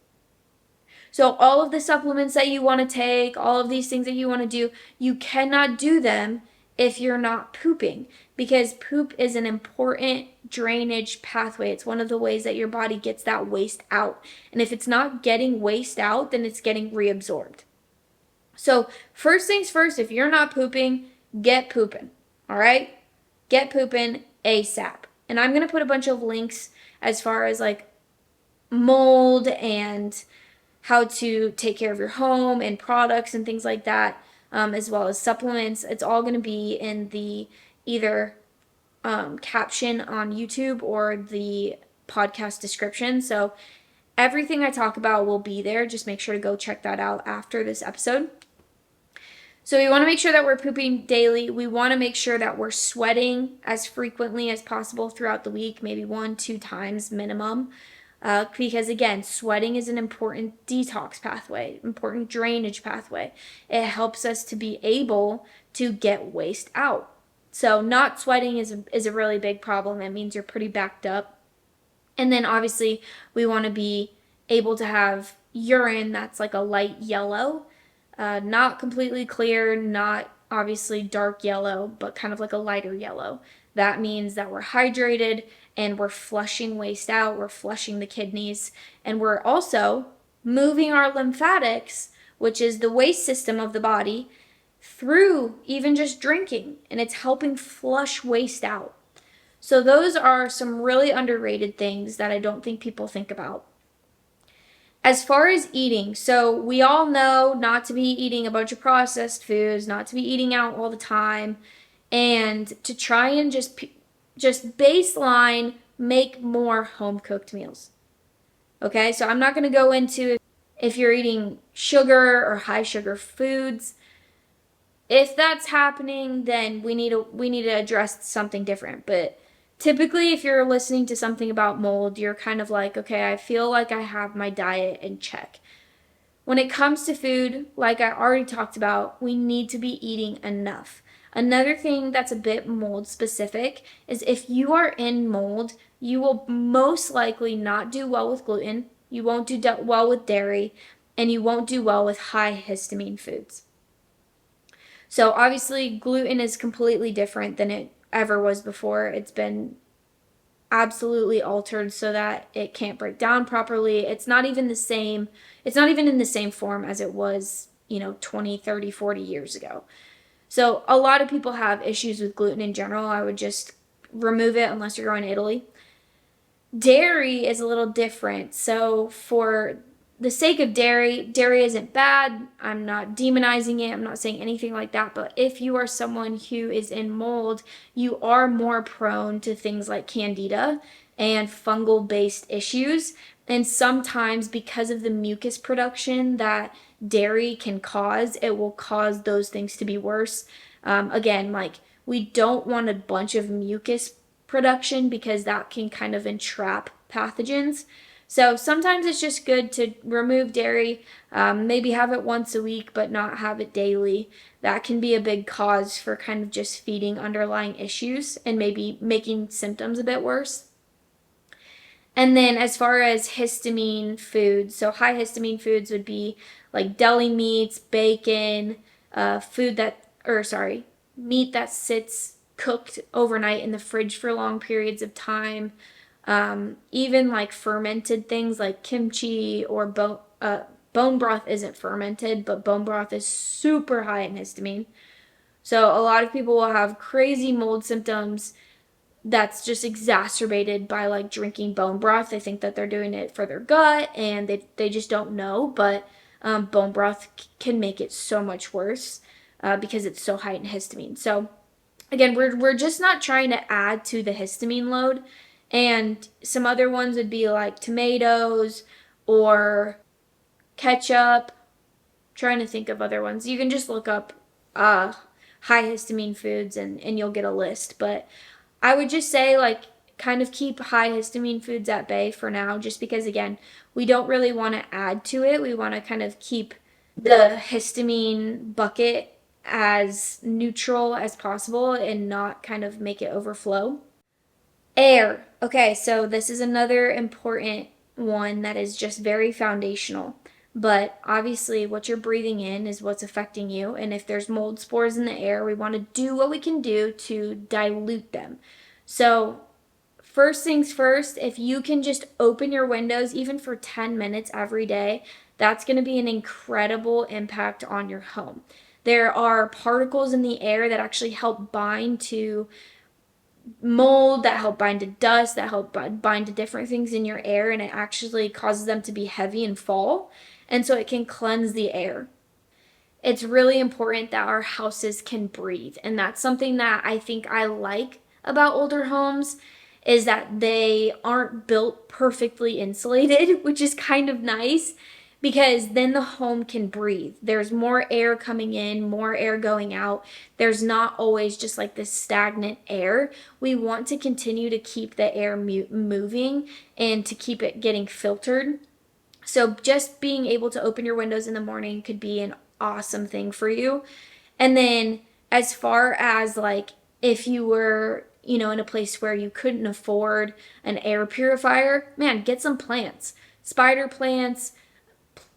[SPEAKER 1] So all of the supplements that you want to take, all of these things that you want to do, you cannot do them if you're not pooping, because poop is an important drainage pathway. It's one of the ways that your body gets that waste out. And if it's not getting waste out, then it's getting reabsorbed. So first things first, if you're not pooping, get pooping, all right? Get pooping ASAP. And I'm going to put a bunch of links as far as like mold and how to take care of your home and products and things like that, as well as supplements. It's all going to be in the either caption on YouTube or the podcast description. So everything I talk about will be there. Just make sure to go check that out after this episode. So we want to make sure that we're pooping daily. We want to make sure that we're sweating as frequently as possible throughout the week, maybe 1-2 times minimum. Because again, sweating is an important detox pathway, important drainage pathway. It helps us to be able to get waste out. So not sweating is a really big problem. It means you're pretty backed up. And then obviously we want to be able to have urine that's like a light yellow, not completely clear, not obviously dark yellow, but kind of like a lighter yellow. That means that we're hydrated and we're flushing waste out, we're flushing the kidneys, and we're also moving our lymphatics, which is the waste system of the body, through even just drinking, and it's helping flush waste out. So those are some really underrated things that I don't think people think about. As far as eating, so we all know not to be eating a bunch of processed foods, not to be eating out all the time, and to try and just baseline make more home-cooked meals. Okay, so I'm not going to go into if you're eating sugar or high sugar foods. If that's happening, then we need to address something different. But typically, if you're listening to something about mold, you're kind of like, okay, I feel like I have my diet in check. When it comes to food, like I already talked about, we need to be eating enough. Another thing that's a bit mold specific is if you are in mold, you will most likely not do well with gluten, you won't do well with dairy, and you won't do well with high histamine foods. So obviously gluten is completely different than it ever was before. It's been absolutely altered so that it can't break down properly. It's not even the same. It's not even in the same form as it was, 20, 30, 40 years ago. So a lot of people have issues with gluten in general. I would just remove it unless you're going to Italy. Dairy is a little different. So for the sake of dairy isn't bad. I'm not demonizing it. I'm not saying anything like that. But if you are someone who is in mold, you are more prone to things like candida and fungal-based issues. And sometimes because of the mucus production that dairy can cause, it will cause those things to be worse. Again, like we don't want a bunch of mucus production because that can kind of entrap pathogens. So sometimes it's just good to remove dairy, maybe have it once a week, but not have it daily. That can be a big cause for kind of just feeding underlying issues and maybe making symptoms a bit worse. And then as far as histamine foods, so high histamine foods would be like deli meats, bacon, meat that sits cooked overnight in the fridge for long periods of time. Even like fermented things like kimchi or bone broth isn't fermented, but bone broth is super high in histamine. So a lot of people will have crazy mold symptoms that's just exacerbated by like drinking bone broth. They think that they're doing it for their gut and they just don't know, but bone broth can make it so much worse because it's so high in histamine. So again, we're just not trying to add to the histamine load. And some other ones would be like tomatoes or ketchup. Trying to think of other ones. You can just look up high histamine foods and you'll get a list. But I would just say, like, kind of keep high histamine foods at bay for now, just because, again, we don't really want to add to it. We want to kind of keep the histamine bucket as neutral as possible and not kind of make it overflow. Air. Okay, so this is another important one that is just very foundational. But obviously, what you're breathing in is what's affecting you. And if there's mold spores in the air, we want to do what we can do to dilute them. So, first things first, if you can just open your windows even for 10 minutes every day, that's going to be an incredible impact on your home. There are particles in the air that actually help bind to mold, that help bind to dust, that help bind to different things in your air, and it actually causes them to be heavy and fall. And so it can cleanse the air. It's really important that our houses can breathe. And that's something that I think I like about older homes is that they aren't built perfectly insulated, which is kind of nice because then the home can breathe. There's more air coming in, more air going out. There's not always just like this stagnant air. We want to continue to keep the air moving and to keep it getting filtered. So just being able to open your windows in the morning could be an awesome thing for you. And then as far as like if you were, in a place where you couldn't afford an air purifier, man, get some plants. Spider plants,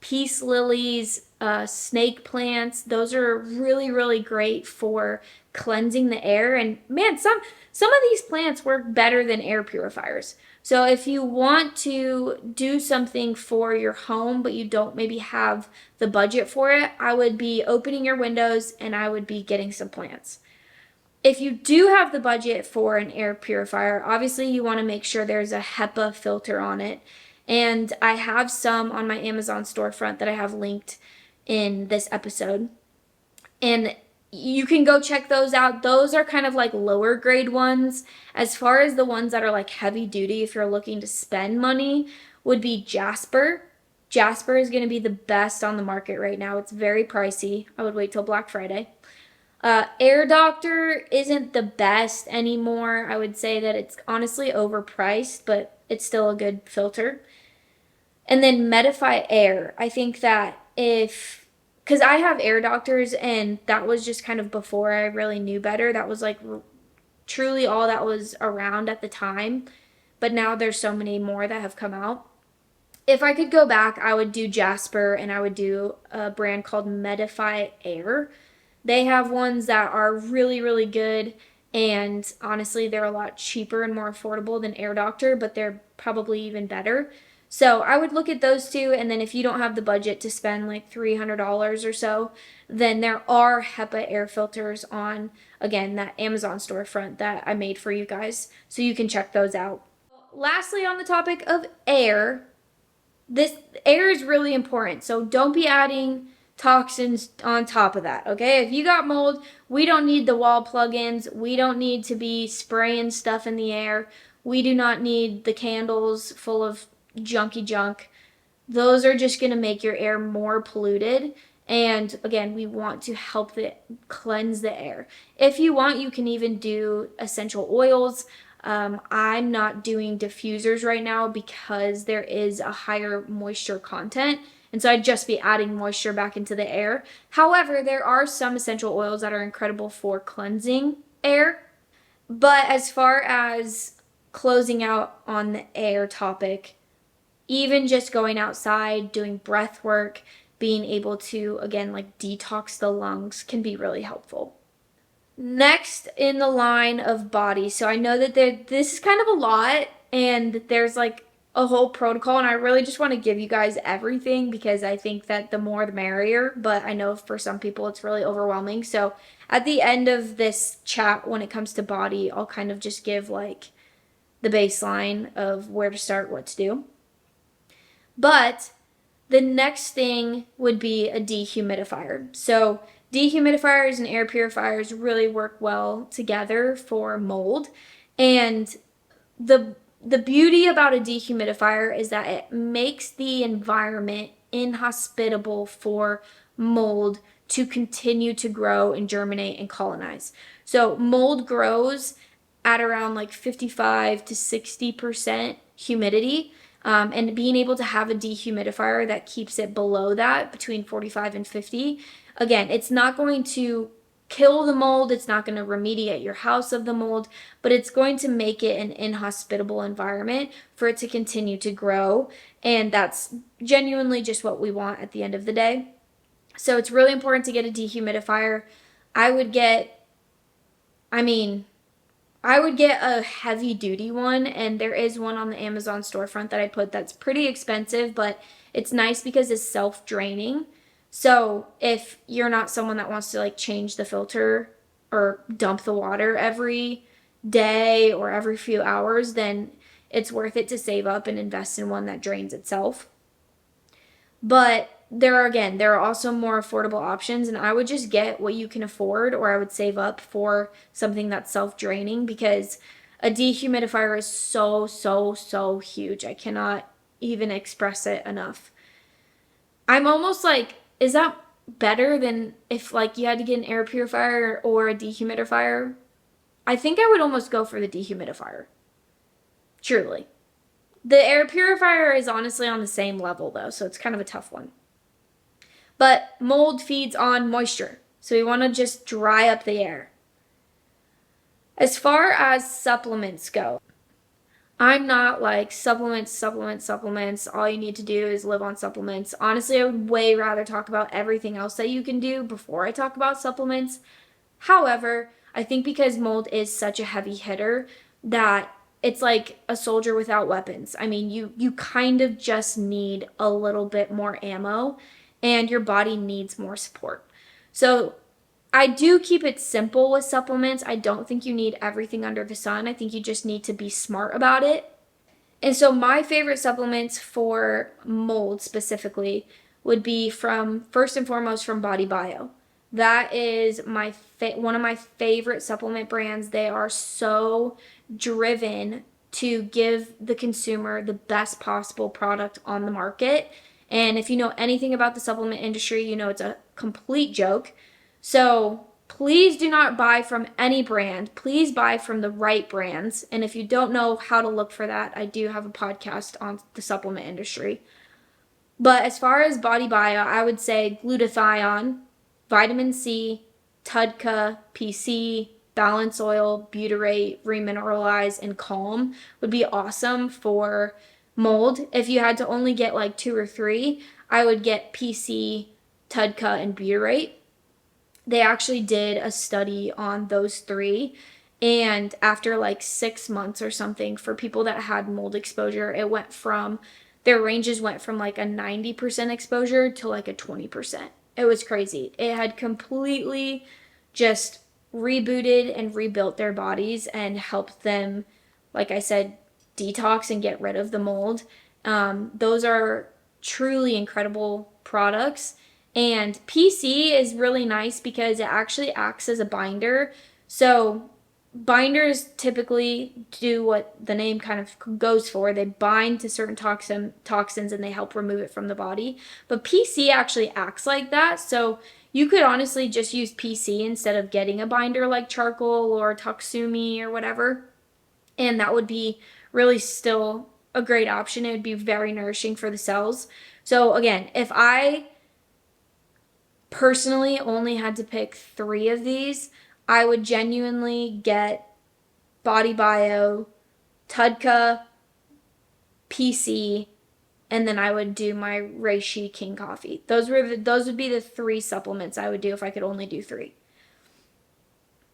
[SPEAKER 1] peace lilies, snake plants. Those are really, really great for cleansing the air. And man, some of these plants work better than air purifiers. So if you want to do something for your home, but you don't maybe have the budget for it, I would be opening your windows and I would be getting some plants. If you do have the budget for an air purifier, obviously you want to make sure there's a HEPA filter on it. And I have some on my Amazon storefront that I have linked in this episode. And you can go check those out. Those are kind of like lower grade ones. As far as the ones that are like heavy duty, if you're looking to spend money, would be Jasper. Jasper is going to be the best on the market right now. It's very pricey. I would wait till Black Friday. Air Doctor isn't the best anymore. I would say that it's honestly overpriced, but it's still a good filter. And then Medify Air. I think that because I have Air Doctors and that was just kind of before I really knew better. That was like truly all that was around at the time. But now there's so many more that have come out. If I could go back, I would do Jasper and I would do a brand called Medify Air. They have ones that are really, really good, and honestly, they're a lot cheaper and more affordable than Air Doctor, but they're probably even better. So I would look at those two, and then if you don't have the budget to spend like $300 or so, then there are HEPA air filters on, again, that Amazon storefront that I made for you guys, so you can check those out. Lastly, on the topic of air, this air is really important, so don't be adding toxins on top of that, okay? If you got mold, we don't need the wall plugins. We don't need to be spraying stuff in the air. We do not need the candles full of junky junk. Those are just going to make your air more polluted. And again, we want to help cleanse the air. If you want, you can even do essential oils. I'm not doing diffusers right now because there is a higher moisture content. And so I'd just be adding moisture back into the air. However, there are some essential oils that are incredible for cleansing air. But as far as closing out on the air topic, even just going outside, doing breath work, being able to, again, like detox the lungs can be really helpful. Next in the line of body. So I know that this is kind of a lot and there's like a whole protocol, and I really just want to give you guys everything because I think that the more the merrier, but I know for some people it's really overwhelming. So at the end of this chat, when it comes to body, I'll kind of just give like the baseline of where to start, what to do. But the next thing would be a dehumidifier. So dehumidifiers and air purifiers really work well together for mold. And the beauty about a dehumidifier is that it makes the environment inhospitable for mold to continue to grow and germinate and colonize. So mold grows at around like 55 to 60% humidity. And being able to have a dehumidifier that keeps it below that, between 45 and 50, again, it's not going to kill the mold, it's not going to remediate your house of the mold, but it's going to make it an inhospitable environment for it to continue to grow. And that's genuinely just what we want at the end of the day. So it's really important to get a dehumidifier. I would get, I mean, I would get a heavy duty one, and there is one on the Amazon storefront that I put that's pretty expensive, but it's nice because it's self-draining. So if you're not someone that wants to like change the filter or dump the water every day or every few hours, then it's worth it to save up and invest in one that drains itself. But there are also more affordable options, and I would just get what you can afford, or I would save up for something that's self-draining, because a dehumidifier is so huge. I cannot even express it enough. I'm almost like, is that better than if like you had to get an air purifier or a dehumidifier? I think I would almost go for the dehumidifier. Truly. The air purifier is honestly on the same level though, so it's kind of a tough one. But mold feeds on moisture, so we want to just dry up the air. As far as supplements go, I'm not like supplements. All you need to do is live on supplements. Honestly, I would way rather talk about everything else that you can do before I talk about supplements. However, I think because mold is such a heavy hitter that it's like a soldier without weapons. I mean, you kind of just need a little bit more ammo, and your body needs more support. So I do keep it simple with supplements. I don't think you need everything under the sun. I think you just need to be smart about it. And so my favorite supplements for mold specifically would be first and foremost from Body Bio. That is one of my favorite supplement brands. They are so driven to give the consumer the best possible product on the market. And if you know anything about the supplement industry, you know it's a complete joke. So please do not buy from any brand. Please buy from the right brands. And if you don't know how to look for that, I do have a podcast on the supplement industry. But as far as Body Bio, I would say glutathione, vitamin C, TUDCA, PC, balance oil, butyrate, remineralize, and calm would be awesome for mold. If you had to only get like 2 or 3, I would get PC, TUDCA, and butyrate. They actually did a study on those 3, and after like 6 months or something, for people that had mold exposure, their ranges went from like a 90% exposure to like a 20%. It was crazy. It had completely just rebooted and rebuilt their bodies and helped them, like I said, detox and get rid of the mold. Those are truly incredible products. And PC is really nice because it actually acts as a binder. So binders typically do what the name kind of goes for. They bind to certain toxins and they help remove it from the body. But PC actually acts like that. So you could honestly just use PC instead of getting a binder like charcoal or Toxumi or whatever. And that would be really still a great option. It would be very nourishing for the cells. So again, if I personally only had to pick 3 of these, I would genuinely get Body Bio, TUDCA, PC, and then I would do my Reishi King Coffee. Those would be the 3 supplements I would do if I could only do 3.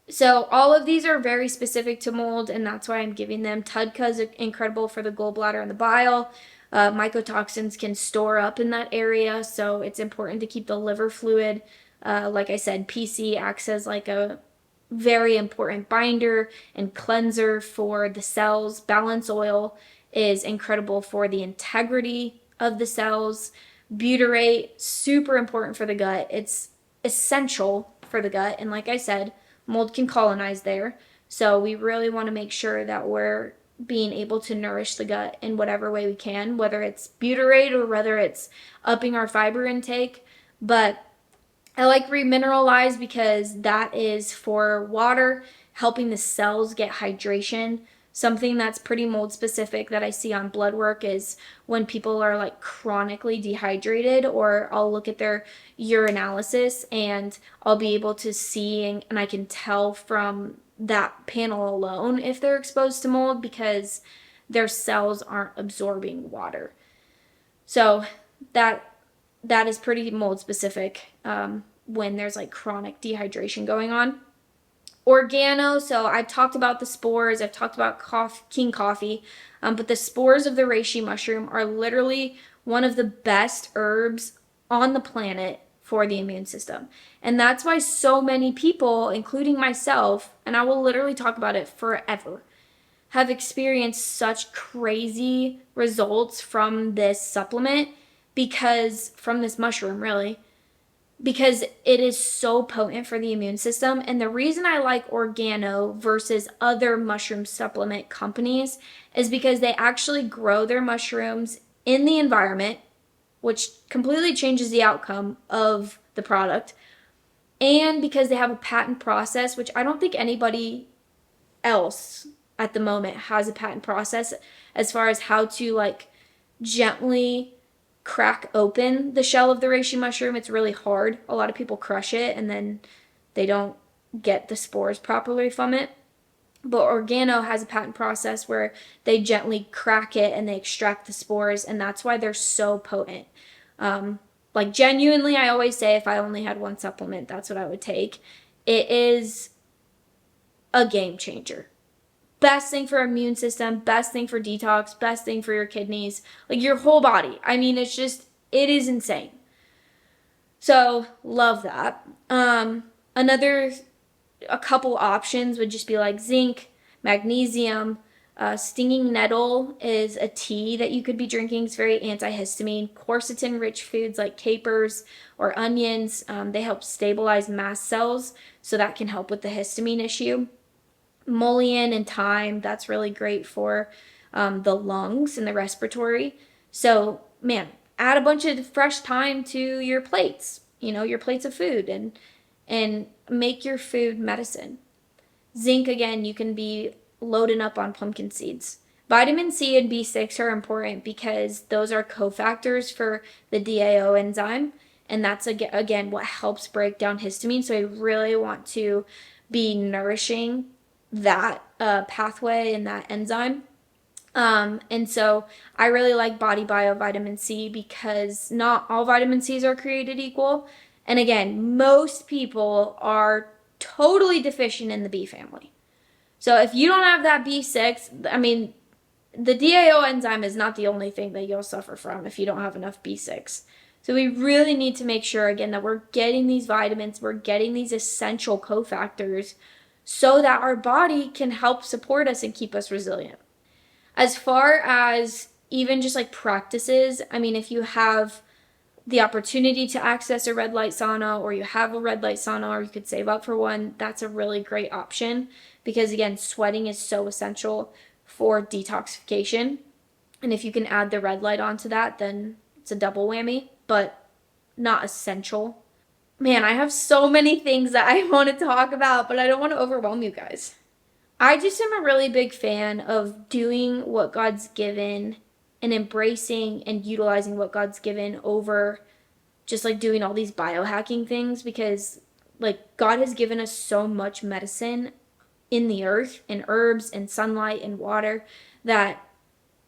[SPEAKER 1] So all of these are very specific to mold, and that's why I'm giving them. TUDCA is incredible for the gallbladder and the bile. Mycotoxins can store up in that area, so it's important to keep the liver fluid Like I said, PC acts as like a very important binder and cleanser for the cells. Balance oil is incredible for the integrity of the cells. Butyrate, super important for the gut. It's essential for the gut. And like I said, mold can colonize there. So we really want to make sure that we're being able to nourish the gut in whatever way we can, whether it's butyrate or whether it's upping our fiber intake. But I like remineralize because that is for water, helping the cells get hydration. Something that's pretty mold specific that I see on blood work is when people are like chronically dehydrated, or I'll look at their urinalysis and I'll be able to see and I can tell from that panel alone if they're exposed to mold because their cells aren't absorbing water. So that is pretty mold specific when there's like chronic dehydration going on. Organo, so I've talked about the spores, I've talked about king coffee, but the spores of the reishi mushroom are literally one of the best herbs on the planet for the immune system. And that's why so many people, including myself, and I will literally talk about it forever, have experienced such crazy results from this supplement because, from this mushroom really, because it is so potent for the immune system. And the reason I like Organo versus other mushroom supplement companies is because they actually grow their mushrooms in the environment, which completely changes the outcome of the product, and because they have a patent process, which I don't think anybody else at the moment has a patent process as far as how to like gently crack open the shell of the reishi mushroom. It's really hard. A lot of people crush it and then they don't get the spores properly from it. But Organo has a patent process where they gently crack it and they extract the spores, and that's why they're so potent. Like genuinely, I always say if I only had one supplement, that's what I would take. It is a game changer. Best thing for immune system, best thing for detox, best thing for your kidneys, like your whole body. I mean, it's just, it is insane. So love that. A couple options would just be like zinc, magnesium. Stinging nettle is a tea that you could be drinking. It's very antihistamine. Quercetin-rich foods like capers or onions, they help stabilize mast cells, so that can help with the histamine issue. Mullein and thyme, that's really great for the lungs and the respiratory. So, man, add a bunch of fresh thyme to your plates, your plates of food, and make your food medicine. Zinc, again, you can be loading up on pumpkin seeds. Vitamin C and B6 are important because those are cofactors for the DAO enzyme, and that's, again, what helps break down histamine. So I really want to be nourishing that pathway and that enzyme. And so I really like Body Bio Vitamin C because not all vitamin C's are created equal. And again, most people are totally deficient in the B family. So if you don't have that B6, I mean, the DAO enzyme is not the only thing that you'll suffer from if you don't have enough B6. So we really need to make sure, again, that we're getting these vitamins, we're getting these essential cofactors so that our body can help support us and keep us resilient. As far as even just like practices, I mean, if you have the opportunity to access a red light sauna, or you have a red light sauna, or you could save up for one, that's a really great option because, again, sweating is so essential for detoxification. And if you can add the red light onto that, then it's a double whammy, but not essential. Man, I have so many things that I want to talk about, but I don't want to overwhelm you guys. I just am a really big fan of doing what God's given and embracing and utilizing what God's given over just like doing all these biohacking things, because like God has given us so much medicine in the earth and herbs and sunlight and water that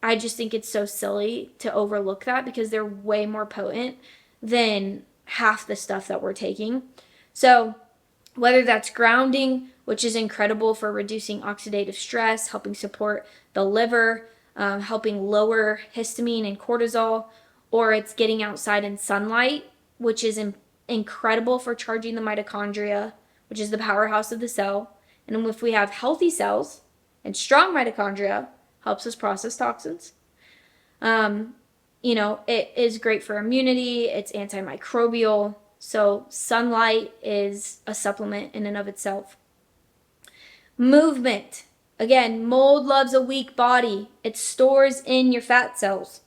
[SPEAKER 1] I just think it's so silly to overlook that because they're way more potent than half the stuff that we're taking. So whether that's grounding, which is incredible for reducing oxidative stress, helping support the liver, helping lower histamine and cortisol, or it's getting outside in sunlight, which is incredible for charging the mitochondria, which is the powerhouse of the cell. And if we have healthy cells and strong mitochondria, helps us process toxins. It is great for immunity. It's antimicrobial. So sunlight is a supplement in and of itself. Movement. Again, mold loves a weak body. It stores in your fat cells.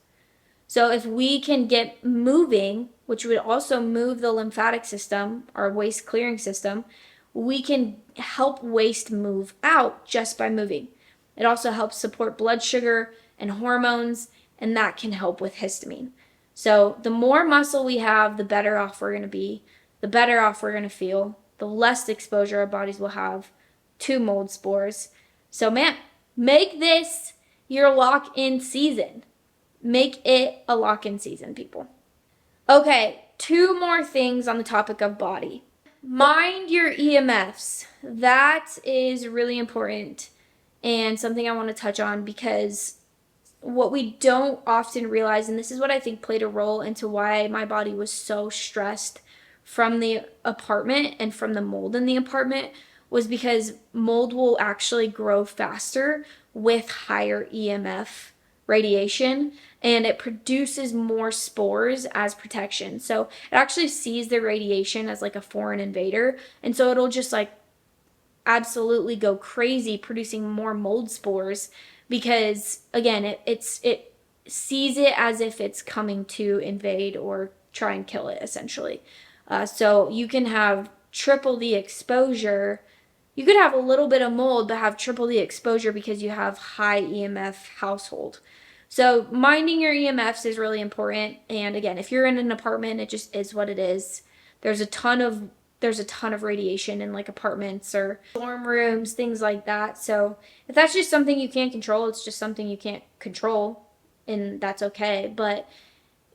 [SPEAKER 1] So if we can get moving, which would also move the lymphatic system, our waste clearing system, we can help waste move out just by moving. It also helps support blood sugar and hormones, and that can help with histamine. So the more muscle we have, the better off we're going to be, the better off we're going to feel, the less exposure our bodies will have to mold spores. So man, make this your lock-in season. Make it a lock-in season, people. Okay, 2 more things on the topic of body. Mind your EMFs. That is really important and something I want to touch on, because what we don't often realize, and this is what I think played a role into why my body was so stressed from the apartment and from the mold in the apartment, was because mold will actually grow faster with higher EMF radiation, and it produces more spores as protection. So it actually sees the radiation as like a foreign invader, and so it'll just like absolutely go crazy producing more mold spores, because again, it sees it as if it's coming to invade or try and kill it, essentially. So you can have triple the exposure. You could have a little bit of mold but have triple the exposure because you have high EMF household. So minding your EMFs is really important. And again, if you're in an apartment, it just is what it is. There's a ton of radiation in like apartments or dorm rooms, things like that. So if that's just something you can't control, it's just something you can't control, and that's okay. But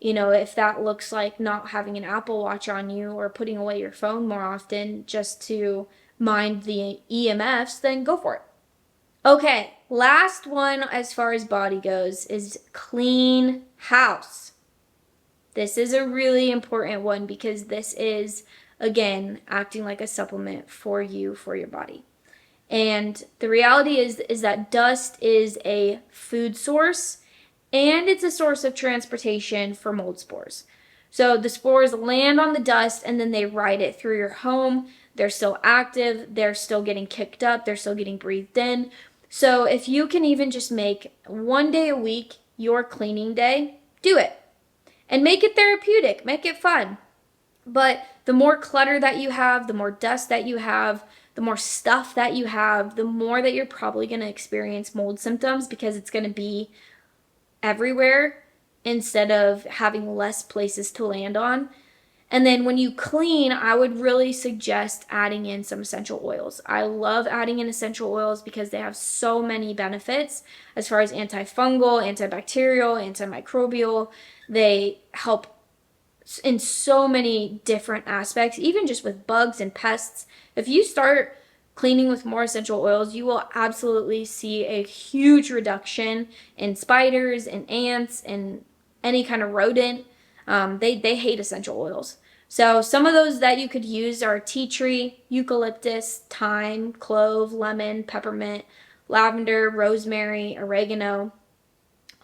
[SPEAKER 1] if that looks like not having an Apple Watch on you or putting away your phone more often just to mind the EMFs, then go for it. Okay, last one as far as body goes is clean house. This is a really important one because this is, again, acting like a supplement for you, for your body. And the reality is that dust is a food source, and it's a source of transportation for mold spores. So the spores land on the dust and then they ride it through your home. They're still active, they're still getting kicked up, they're still getting breathed in. So if you can even just make 1 day a week your cleaning day, do it. And make it therapeutic, make it fun. But the more clutter that you have, the more dust that you have, the more stuff that you have, the more that you're probably going to experience mold symptoms, because it's going to be everywhere instead of having less places to land on. And then when you clean, I would really suggest adding in some essential oils. I love adding in essential oils because they have so many benefits as far as antifungal, antibacterial, antimicrobial. They help in so many different aspects, even just with bugs and pests. If you start cleaning with more essential oils, you will absolutely see a huge reduction in spiders and ants and any kind of rodent. They hate essential oils. So some of those that you could use are tea tree, eucalyptus, thyme, clove, lemon, peppermint, lavender, rosemary, oregano.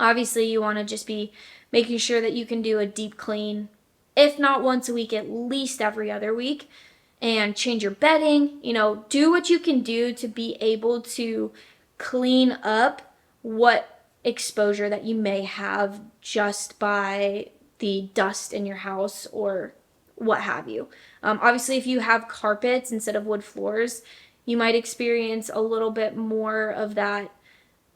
[SPEAKER 1] Obviously, you want to just be making sure that you can do a deep clean, if not once a week, at least every other week, and change your bedding. Do what you can do to be able to clean up what exposure that you may have just by the dust in your house or what have you. Obviously, if you have carpets instead of wood floors, you might experience a little bit more of that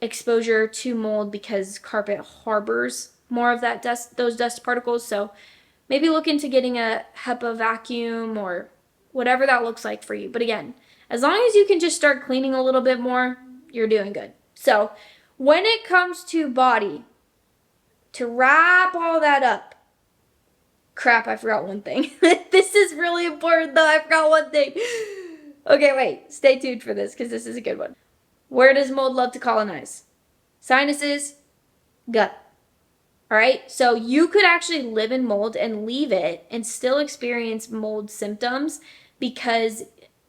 [SPEAKER 1] exposure to mold because carpet harbors more of that dust, those dust particles. So maybe look into getting a HEPA vacuum or whatever that looks like for you. But again, as long as you can just start cleaning a little bit more, you're doing good. So when it comes to body, to wrap all that up, crap, I forgot one thing. This is really important though. I forgot one thing. Okay, wait. Stay tuned for this because this is a good one. Where does mold love to colonize? Sinuses, gut. All right. So you could actually live in mold and leave it and still experience mold symptoms because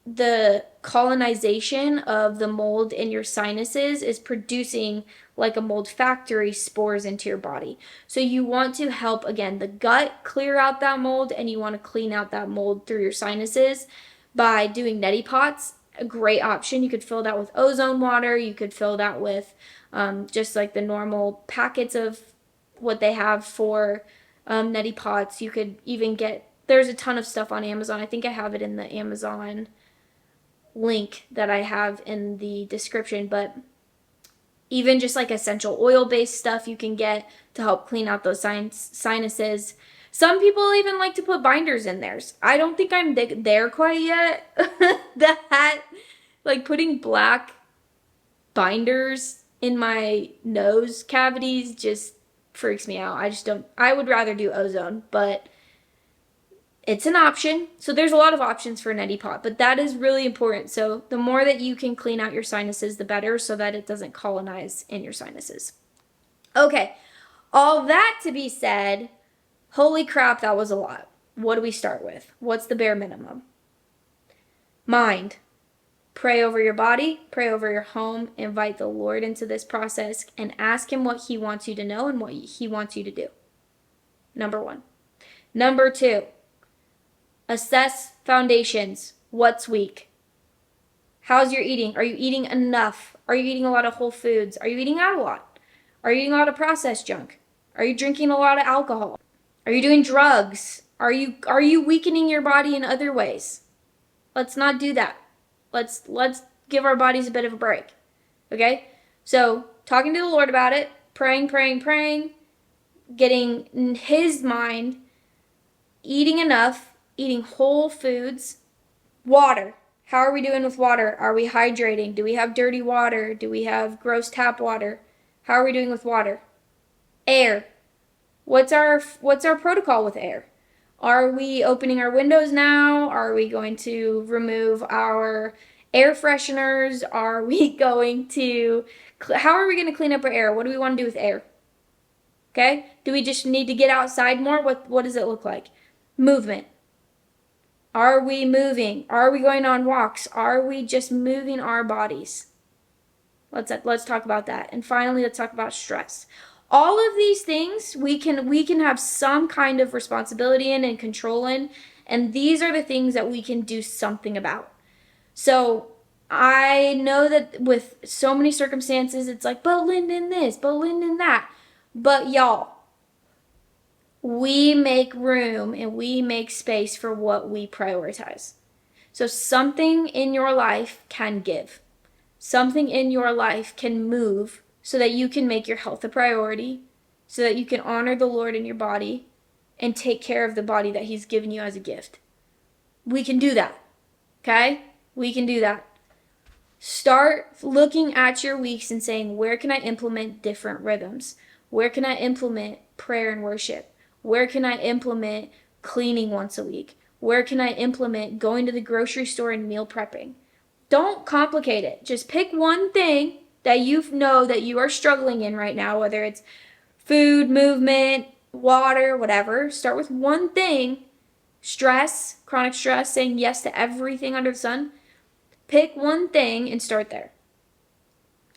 [SPEAKER 1] the colonization of the mold in your sinuses is producing, like a mold factory, spores into your body. So you want to help, again, the gut clear out that mold, and you want to clean out that mold through your sinuses by doing neti pots. A great option. You could fill that with ozone water. You could fill that with just like the normal packets of what they have for neti pots. You could even get, there's a ton of stuff on Amazon. I think I have it in the Amazon link that I have in the description, but even just like essential oil based stuff you can get to help clean out those sinuses. Some people even like to put binders in theirs. I don't think I'm there quite yet. That, like, putting black binders in my nose cavities just freaks me out. I just don't, I would rather do ozone, but it's an option. So there's a lot of options for a neti pot, but that is really important. So the more that you can clean out your sinuses, the better, so that it doesn't colonize in your sinuses. Okay, all that to be said, holy crap, that was a lot. What do we start with? What's the bare minimum? Mind. Pray over your body, pray over your home, invite the Lord into this process, and ask him what he wants you to know and what he wants you to do. Number one. Number two, assess foundations. What's weak? How's your eating? Are you eating enough? Are you eating a lot of whole foods? Are you eating out a lot? Are you eating a lot of processed junk? Are you drinking a lot of alcohol? Are you doing drugs? Are you weakening your body in other ways? Let's not do that. Let's give our bodies a bit of a break. Okay? So, talking to the Lord about it, praying, getting his mind, eating enough, eating whole foods, water. How are we doing with water? Are we hydrating? Do we have dirty water? Do we have gross tap water? How are we doing with water? Air. What's our protocol with air? Are we opening our windows now? Are we going to remove our air fresheners? Are we going to, how are we going to clean up our air? What do we want to do with air? Okay? Do we just need to get outside more? What does it look like? Movement. Are we moving? Are we going on walks? Are we just moving our bodies? Let's talk about that. And finally, let's talk about stress. All of these things we can have some kind of responsibility in and control in, and these are the things that we can do something about. So I know that with so many circumstances, it's like, but Lyndon this, but Lyndon that. But y'all, we make room and we make space for what we prioritize. So something in your life can give. Something in your life can move so that you can make your health a priority, so that you can honor the Lord in your body and take care of the body that he's given you as a gift. We can do that. Okay? We can do that. Start looking at your weeks and saying, where can I implement different rhythms? Where can I implement prayer and worship? Where can I implement cleaning once a week? Where can I implement going to the grocery store and meal prepping? Don't complicate it. Just pick one thing that you know that you are struggling in right now, whether it's food, movement, water, whatever. Start with one thing. Stress, chronic stress, saying yes to everything under the sun. Pick one thing and start there.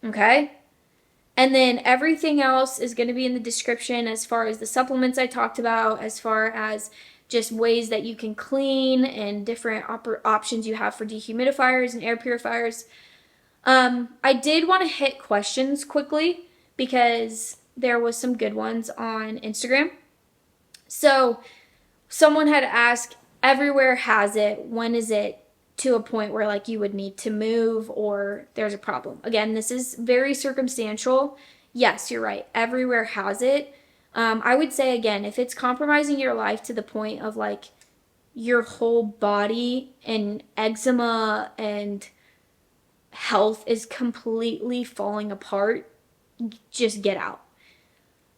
[SPEAKER 1] Okay? And then everything else is going to be in the description, as far as the supplements I talked about, as far as just ways that you can clean and different options you have for dehumidifiers and air purifiers. I did want to hit questions quickly because there was some good ones on Instagram. So someone had asked, everywhere has it, when is it to a point where like you would need to move or there's a problem? Again, this is very circumstantial. Yes, you're right. Everywhere has it. I would say, again, if it's compromising your life to the point of like your whole body and eczema and health is completely falling apart, just get out.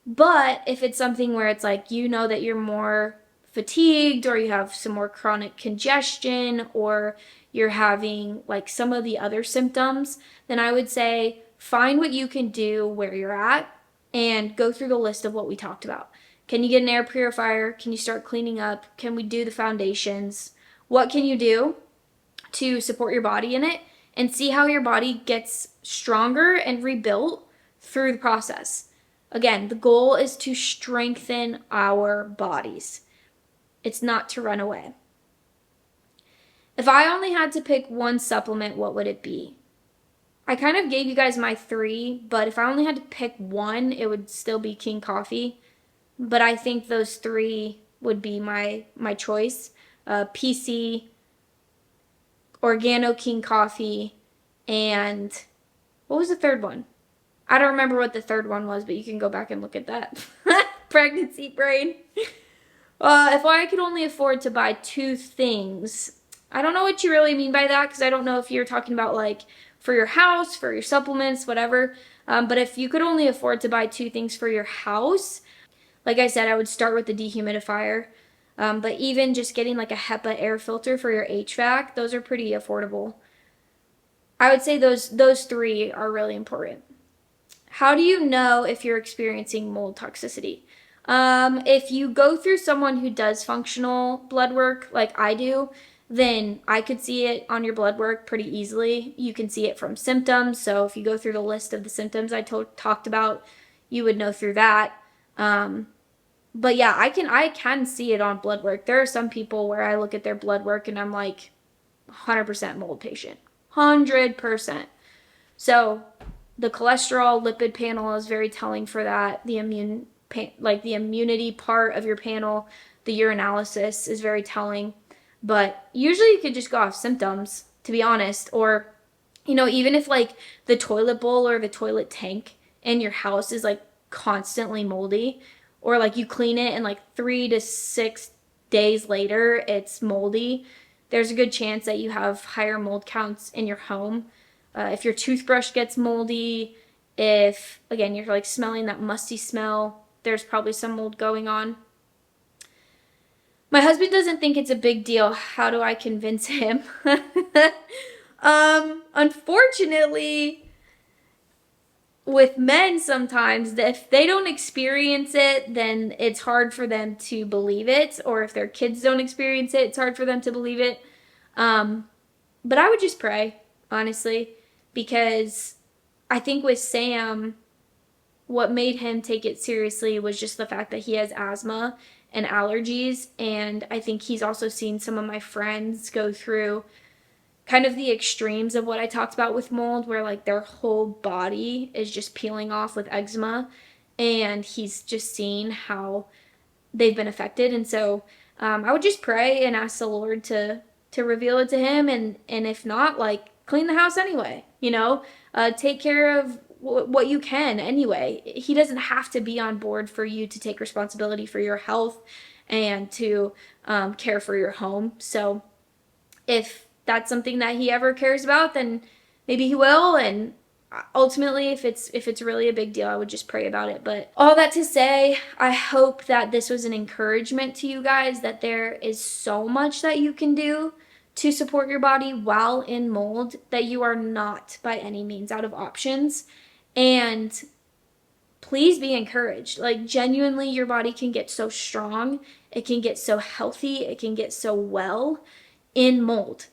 [SPEAKER 1] But if it's something where it's like, you know that you're more fatigued, or you have some more chronic congestion, or you're having like some of the other symptoms, then I would say find what you can do where you're at. and go through the list of what we talked about. Can you get an air purifier? Can you start cleaning up? Can we do the foundations? What can you do to support your body in it? And see how your body gets stronger and rebuilt through the process. Again, the goal is to strengthen our bodies. It's not to run away. If I only had to pick one supplement, what would it be? I kind of gave you guys my 3, but if I only had to pick one, it would still be King Coffee. But I think those 3 would be my choice. PC, Organo King Coffee, and what was the third one? I don't remember what the third one was, but you can go back and look at that. Pregnancy brain. If I could only afford to buy 2 things, I don't know what you really mean by that, because I don't know if you're talking about like for your house, for your supplements, whatever. But if you could only afford to buy 2 things for your house, like I said, I would start with the dehumidifier. But even just getting like a HEPA air filter for your HVAC, those are pretty affordable. I would say those 3 are really important. How do you know if you're experiencing mold toxicity? If you go through someone who does functional blood work like I do, then I could see it on your blood work pretty easily. You can see it from symptoms. So if you go through the list of the symptoms I talked about, you would know through that. But yeah, I can see it on blood work. There are some people where I look at their blood work and I'm like 100% mold patient. 100%. So the cholesterol lipid panel is very telling for that. The immunity part of your panel, the urinalysis is very telling. But usually you could just go off symptoms, to be honest. Or, even if like the toilet bowl or the toilet tank in your house is like constantly moldy, or like you clean it and like 3 to 6 days later it's moldy, there's a good chance that you have higher mold counts in your home. If your toothbrush gets moldy, if, again, you're like smelling that musty smell, there's probably some mold going on. My husband doesn't think it's a big deal. How do I convince him? Unfortunately, with men sometimes, if they don't experience it, then it's hard for them to believe it. Or if their kids don't experience it, it's hard for them to believe it. But I would just pray, honestly, because I think with Sam, what made him take it seriously was just the fact that he has asthma and allergies. And I think he's also seen some of my friends go through kind of the extremes of what I talked about with mold, where like their whole body is just peeling off with eczema. And he's just seen how they've been affected. And so I would just pray and ask the Lord to reveal it to him. And if not, like, clean the house anyway, take care of what you can anyway. He doesn't have to be on board for you to take responsibility for your health and to care for your home. So if that's something that he ever cares about, then maybe he will. And ultimately, if it's really a big deal, I would just pray about it. But all that to say, I hope that this was an encouragement to you guys, that there is so much that you can do to support your body while in mold, that you are not by any means out of options. And please be encouraged. Like, genuinely, your body can get so strong, it can get so healthy, it can get so well in mold.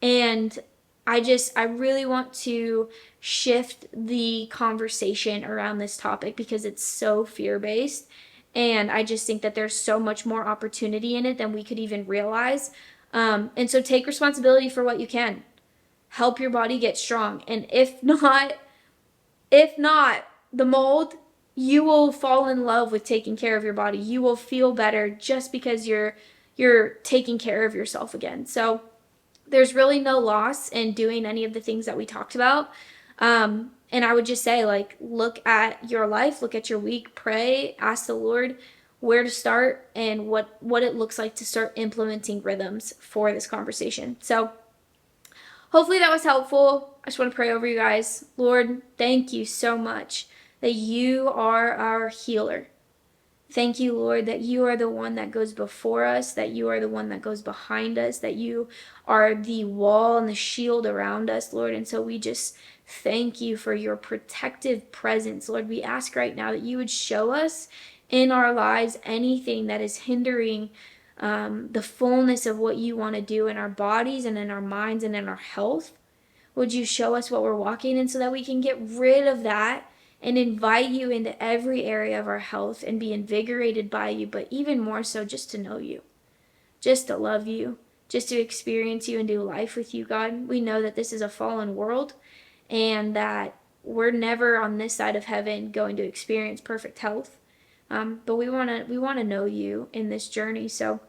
[SPEAKER 1] And I really want to shift the conversation around this topic because it's so fear-based. And I just think that there's so much more opportunity in it than we could even realize. And so take responsibility for what you can. Help your body get strong. And if not, the mold, you will fall in love with taking care of your body. You will feel better just because you're taking care of yourself again. So there's really no loss in doing any of the things that we talked about. And I would just say, like, look at your life, look at your week, pray, ask the Lord where to start and what it looks like to start implementing rhythms for this conversation. So hopefully that was helpful. I just want to pray over you guys. Lord, thank you so much that you are our healer. Thank you, Lord, that you are the one that goes before us, that you are the one that goes behind us, that you are the wall and the shield around us, Lord. And so we just Thank you for your protective presence. Lord, we ask right now that you would show us in our lives anything that is hindering the fullness of what you want to do in our bodies and in our minds and in our health. Would you show us what we're walking in so that we can get rid of that and invite you into every area of our health and be invigorated by you, but even more so just to know you, just to love you, just to experience you and do life with you, God. We know that this is a fallen world and that we're never on this side of heaven going to experience perfect health. But we want to know you in this journey. So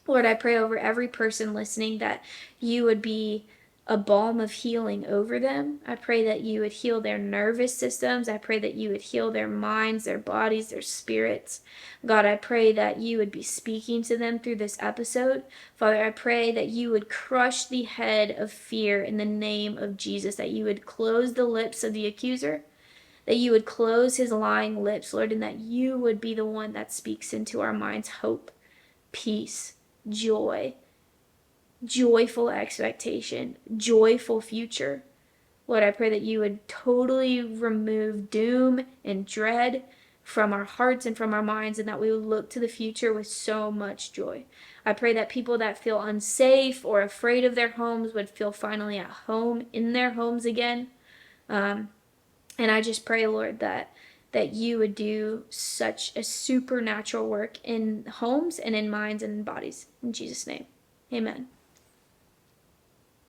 [SPEAKER 1] Lord, I pray over every person listening that you would be a balm of healing over them. I pray that you would heal their nervous systems. I pray that you would heal their minds, their bodies, their spirits. God, I pray that you would be speaking to them through this episode. Father, I pray that you would crush the head of fear in the name of Jesus, that you would close the lips of the accuser, that you would close his lying lips, Lord, and that you would be the one that speaks into our minds hope, peace, joy, joyful expectation, joyful future. Lord, I pray that you would totally remove doom and dread from our hearts and from our minds, and that we would look to the future with so much joy. I pray that people that feel unsafe or afraid of their homes would feel finally at home in their homes again. And I just pray, Lord, that you would do such a supernatural work in homes and in minds and in bodies. In Jesus' name, amen.